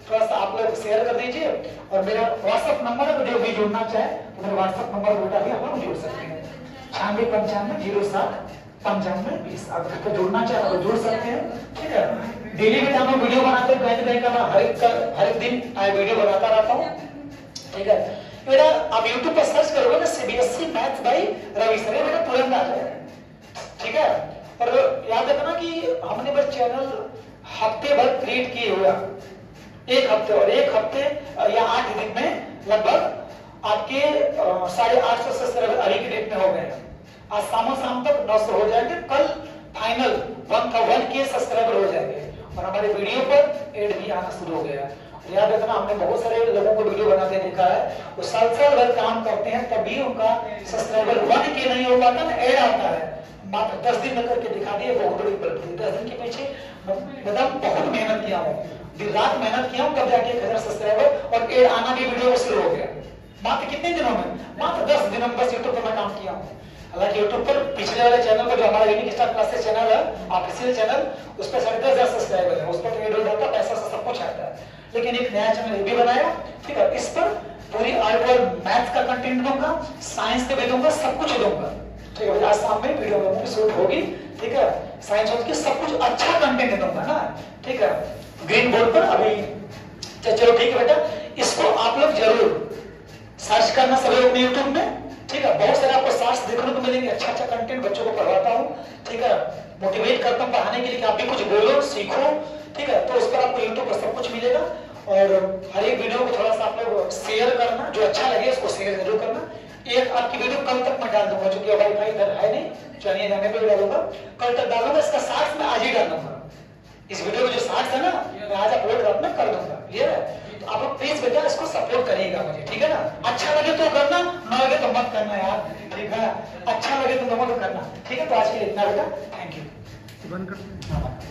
A: थोड़ा सा आप लोग शेयर कर दीजिए। और मेरा व्हाट्सएप नंबर है, जो भी जुड़ना चाहे तो मेरा व्हाट्सएप नंबर बेटा भी आप लोग जुड़ सकते हैं, 9695079520। अगर तो जुड़ना चाहे तो जुड़ सकते हैं, ठीक है। डेली बेटा हम वीडियो बनाते हैं, कहीं कहीं का हर एक दिन वीडियो बनाता रहता हूँ, ठीक है। बेटा आप YouTube पर सर्च करोगे ना CBSE maths by Ravi sir, बेटा तुरंत आ जाएगा, ठीक है। और याद रखना कि हमने बस चैनल हफ्ते भर क्रिएट किए हुआ, एक हफ्ते या 8 दिन में लगभग आपके 850 सब्सक्राइबर अभी की डेट में हो गए। आज शाम तक 900 हो जाएंगे, कल फाइनल 1000 के सब्सक्राइबर हो जाएंगे और हमारे वीडियो पर एड भी आना शुरू हो गया। याद रखना हमने बहुत सारे लोगों को वीडियो बनाते देखा है, वो साल भर काम करते हैं तभी उनका सब्सक्राइबर 1K नहीं हो पाता ना, एड आता है। मात्र 10 दिन में करके दिखा दिए, बहुत बड़ी उपलब्धि। 10 दिन के पीछे मतलब बहुत मेहनत किया हूँ, दिन रात मेहनत किया हूँ, तब जाके 1000 सब्सक्राइबर और एड आना भी वीडियो में शुरू हो गया। मात्र कितने दिनों में? मात्र 10 दिनों में बस यूट्यूब पर मैं काम किया हूँ। हालांकि यूट्यूब पर पिछले वाले चैनल पर जो हमारा यूनिक स्टार क्लासेस चैनल है, ऑफिशियल चैनल, उस पर 10,500 सब्सक्राइबर है, उस पर एड हो जाता है, पैसा सब कुछ आता है। लेकिन एक नया चैनल ये भी बनाया, ठीक है, इस पर पूरी आर्ट मैथ्स का कंटेंट दूंगा, साइंस का भी दूंगा, सब कुछ दूंगा, ठीक है। आज शाम में वीडियो में शूट होगी, ठीक है, साइंस होगी, सब कुछ अच्छा कंटेंट दूंगा ना, ठीक है, ग्रीन बोर्ड पर अभी। चलो ठीक है बेटा, इसको आप लोग जरूर सर्च करना सभी लोग यूट्यूब में, ठीक है, बहुत सारे आपको शार्ट्स देखने को मिलेंगे, अच्छा अच्छा कंटेंट बच्चों को पढ़ाता हूँ, ठीक है, मोटिवेट करता हूँ पढ़ाने के लिए कि आप भी कुछ बोलो सीखो, ठीक है। तो उस पर आपको यूट्यूब पर सब कुछ मिलेगा। और हर एक वीडियो को थोड़ा सा आप लोग शेयर करना, जो अच्छा लगे उसको शेयर जरूर करना। एक आपकी वीडियो कल तक मैं डाल दूंगा, चूंकि वाईफाई इधर है नहीं, चलिए जाने पे डालूंगा, कल तक डालूंगा। इसका शार्ट्स मैं आज ही डाल दूंगा, इस वीडियो में जो शार्ट्स है ना मैं आज अपलोड अपना कर दूंगा, क्लियर है। तो आप लोग प्लीज बेटा इसको सपोर्ट करिएगा मुझे, ठीक है ना। अच्छा लगे तो करना, ना लगे तो मत करना यार, ठीक है। अच्छा लगे तो मत करना, ठीक है। तो आज के लिए इतना बेटा, थैंक यू।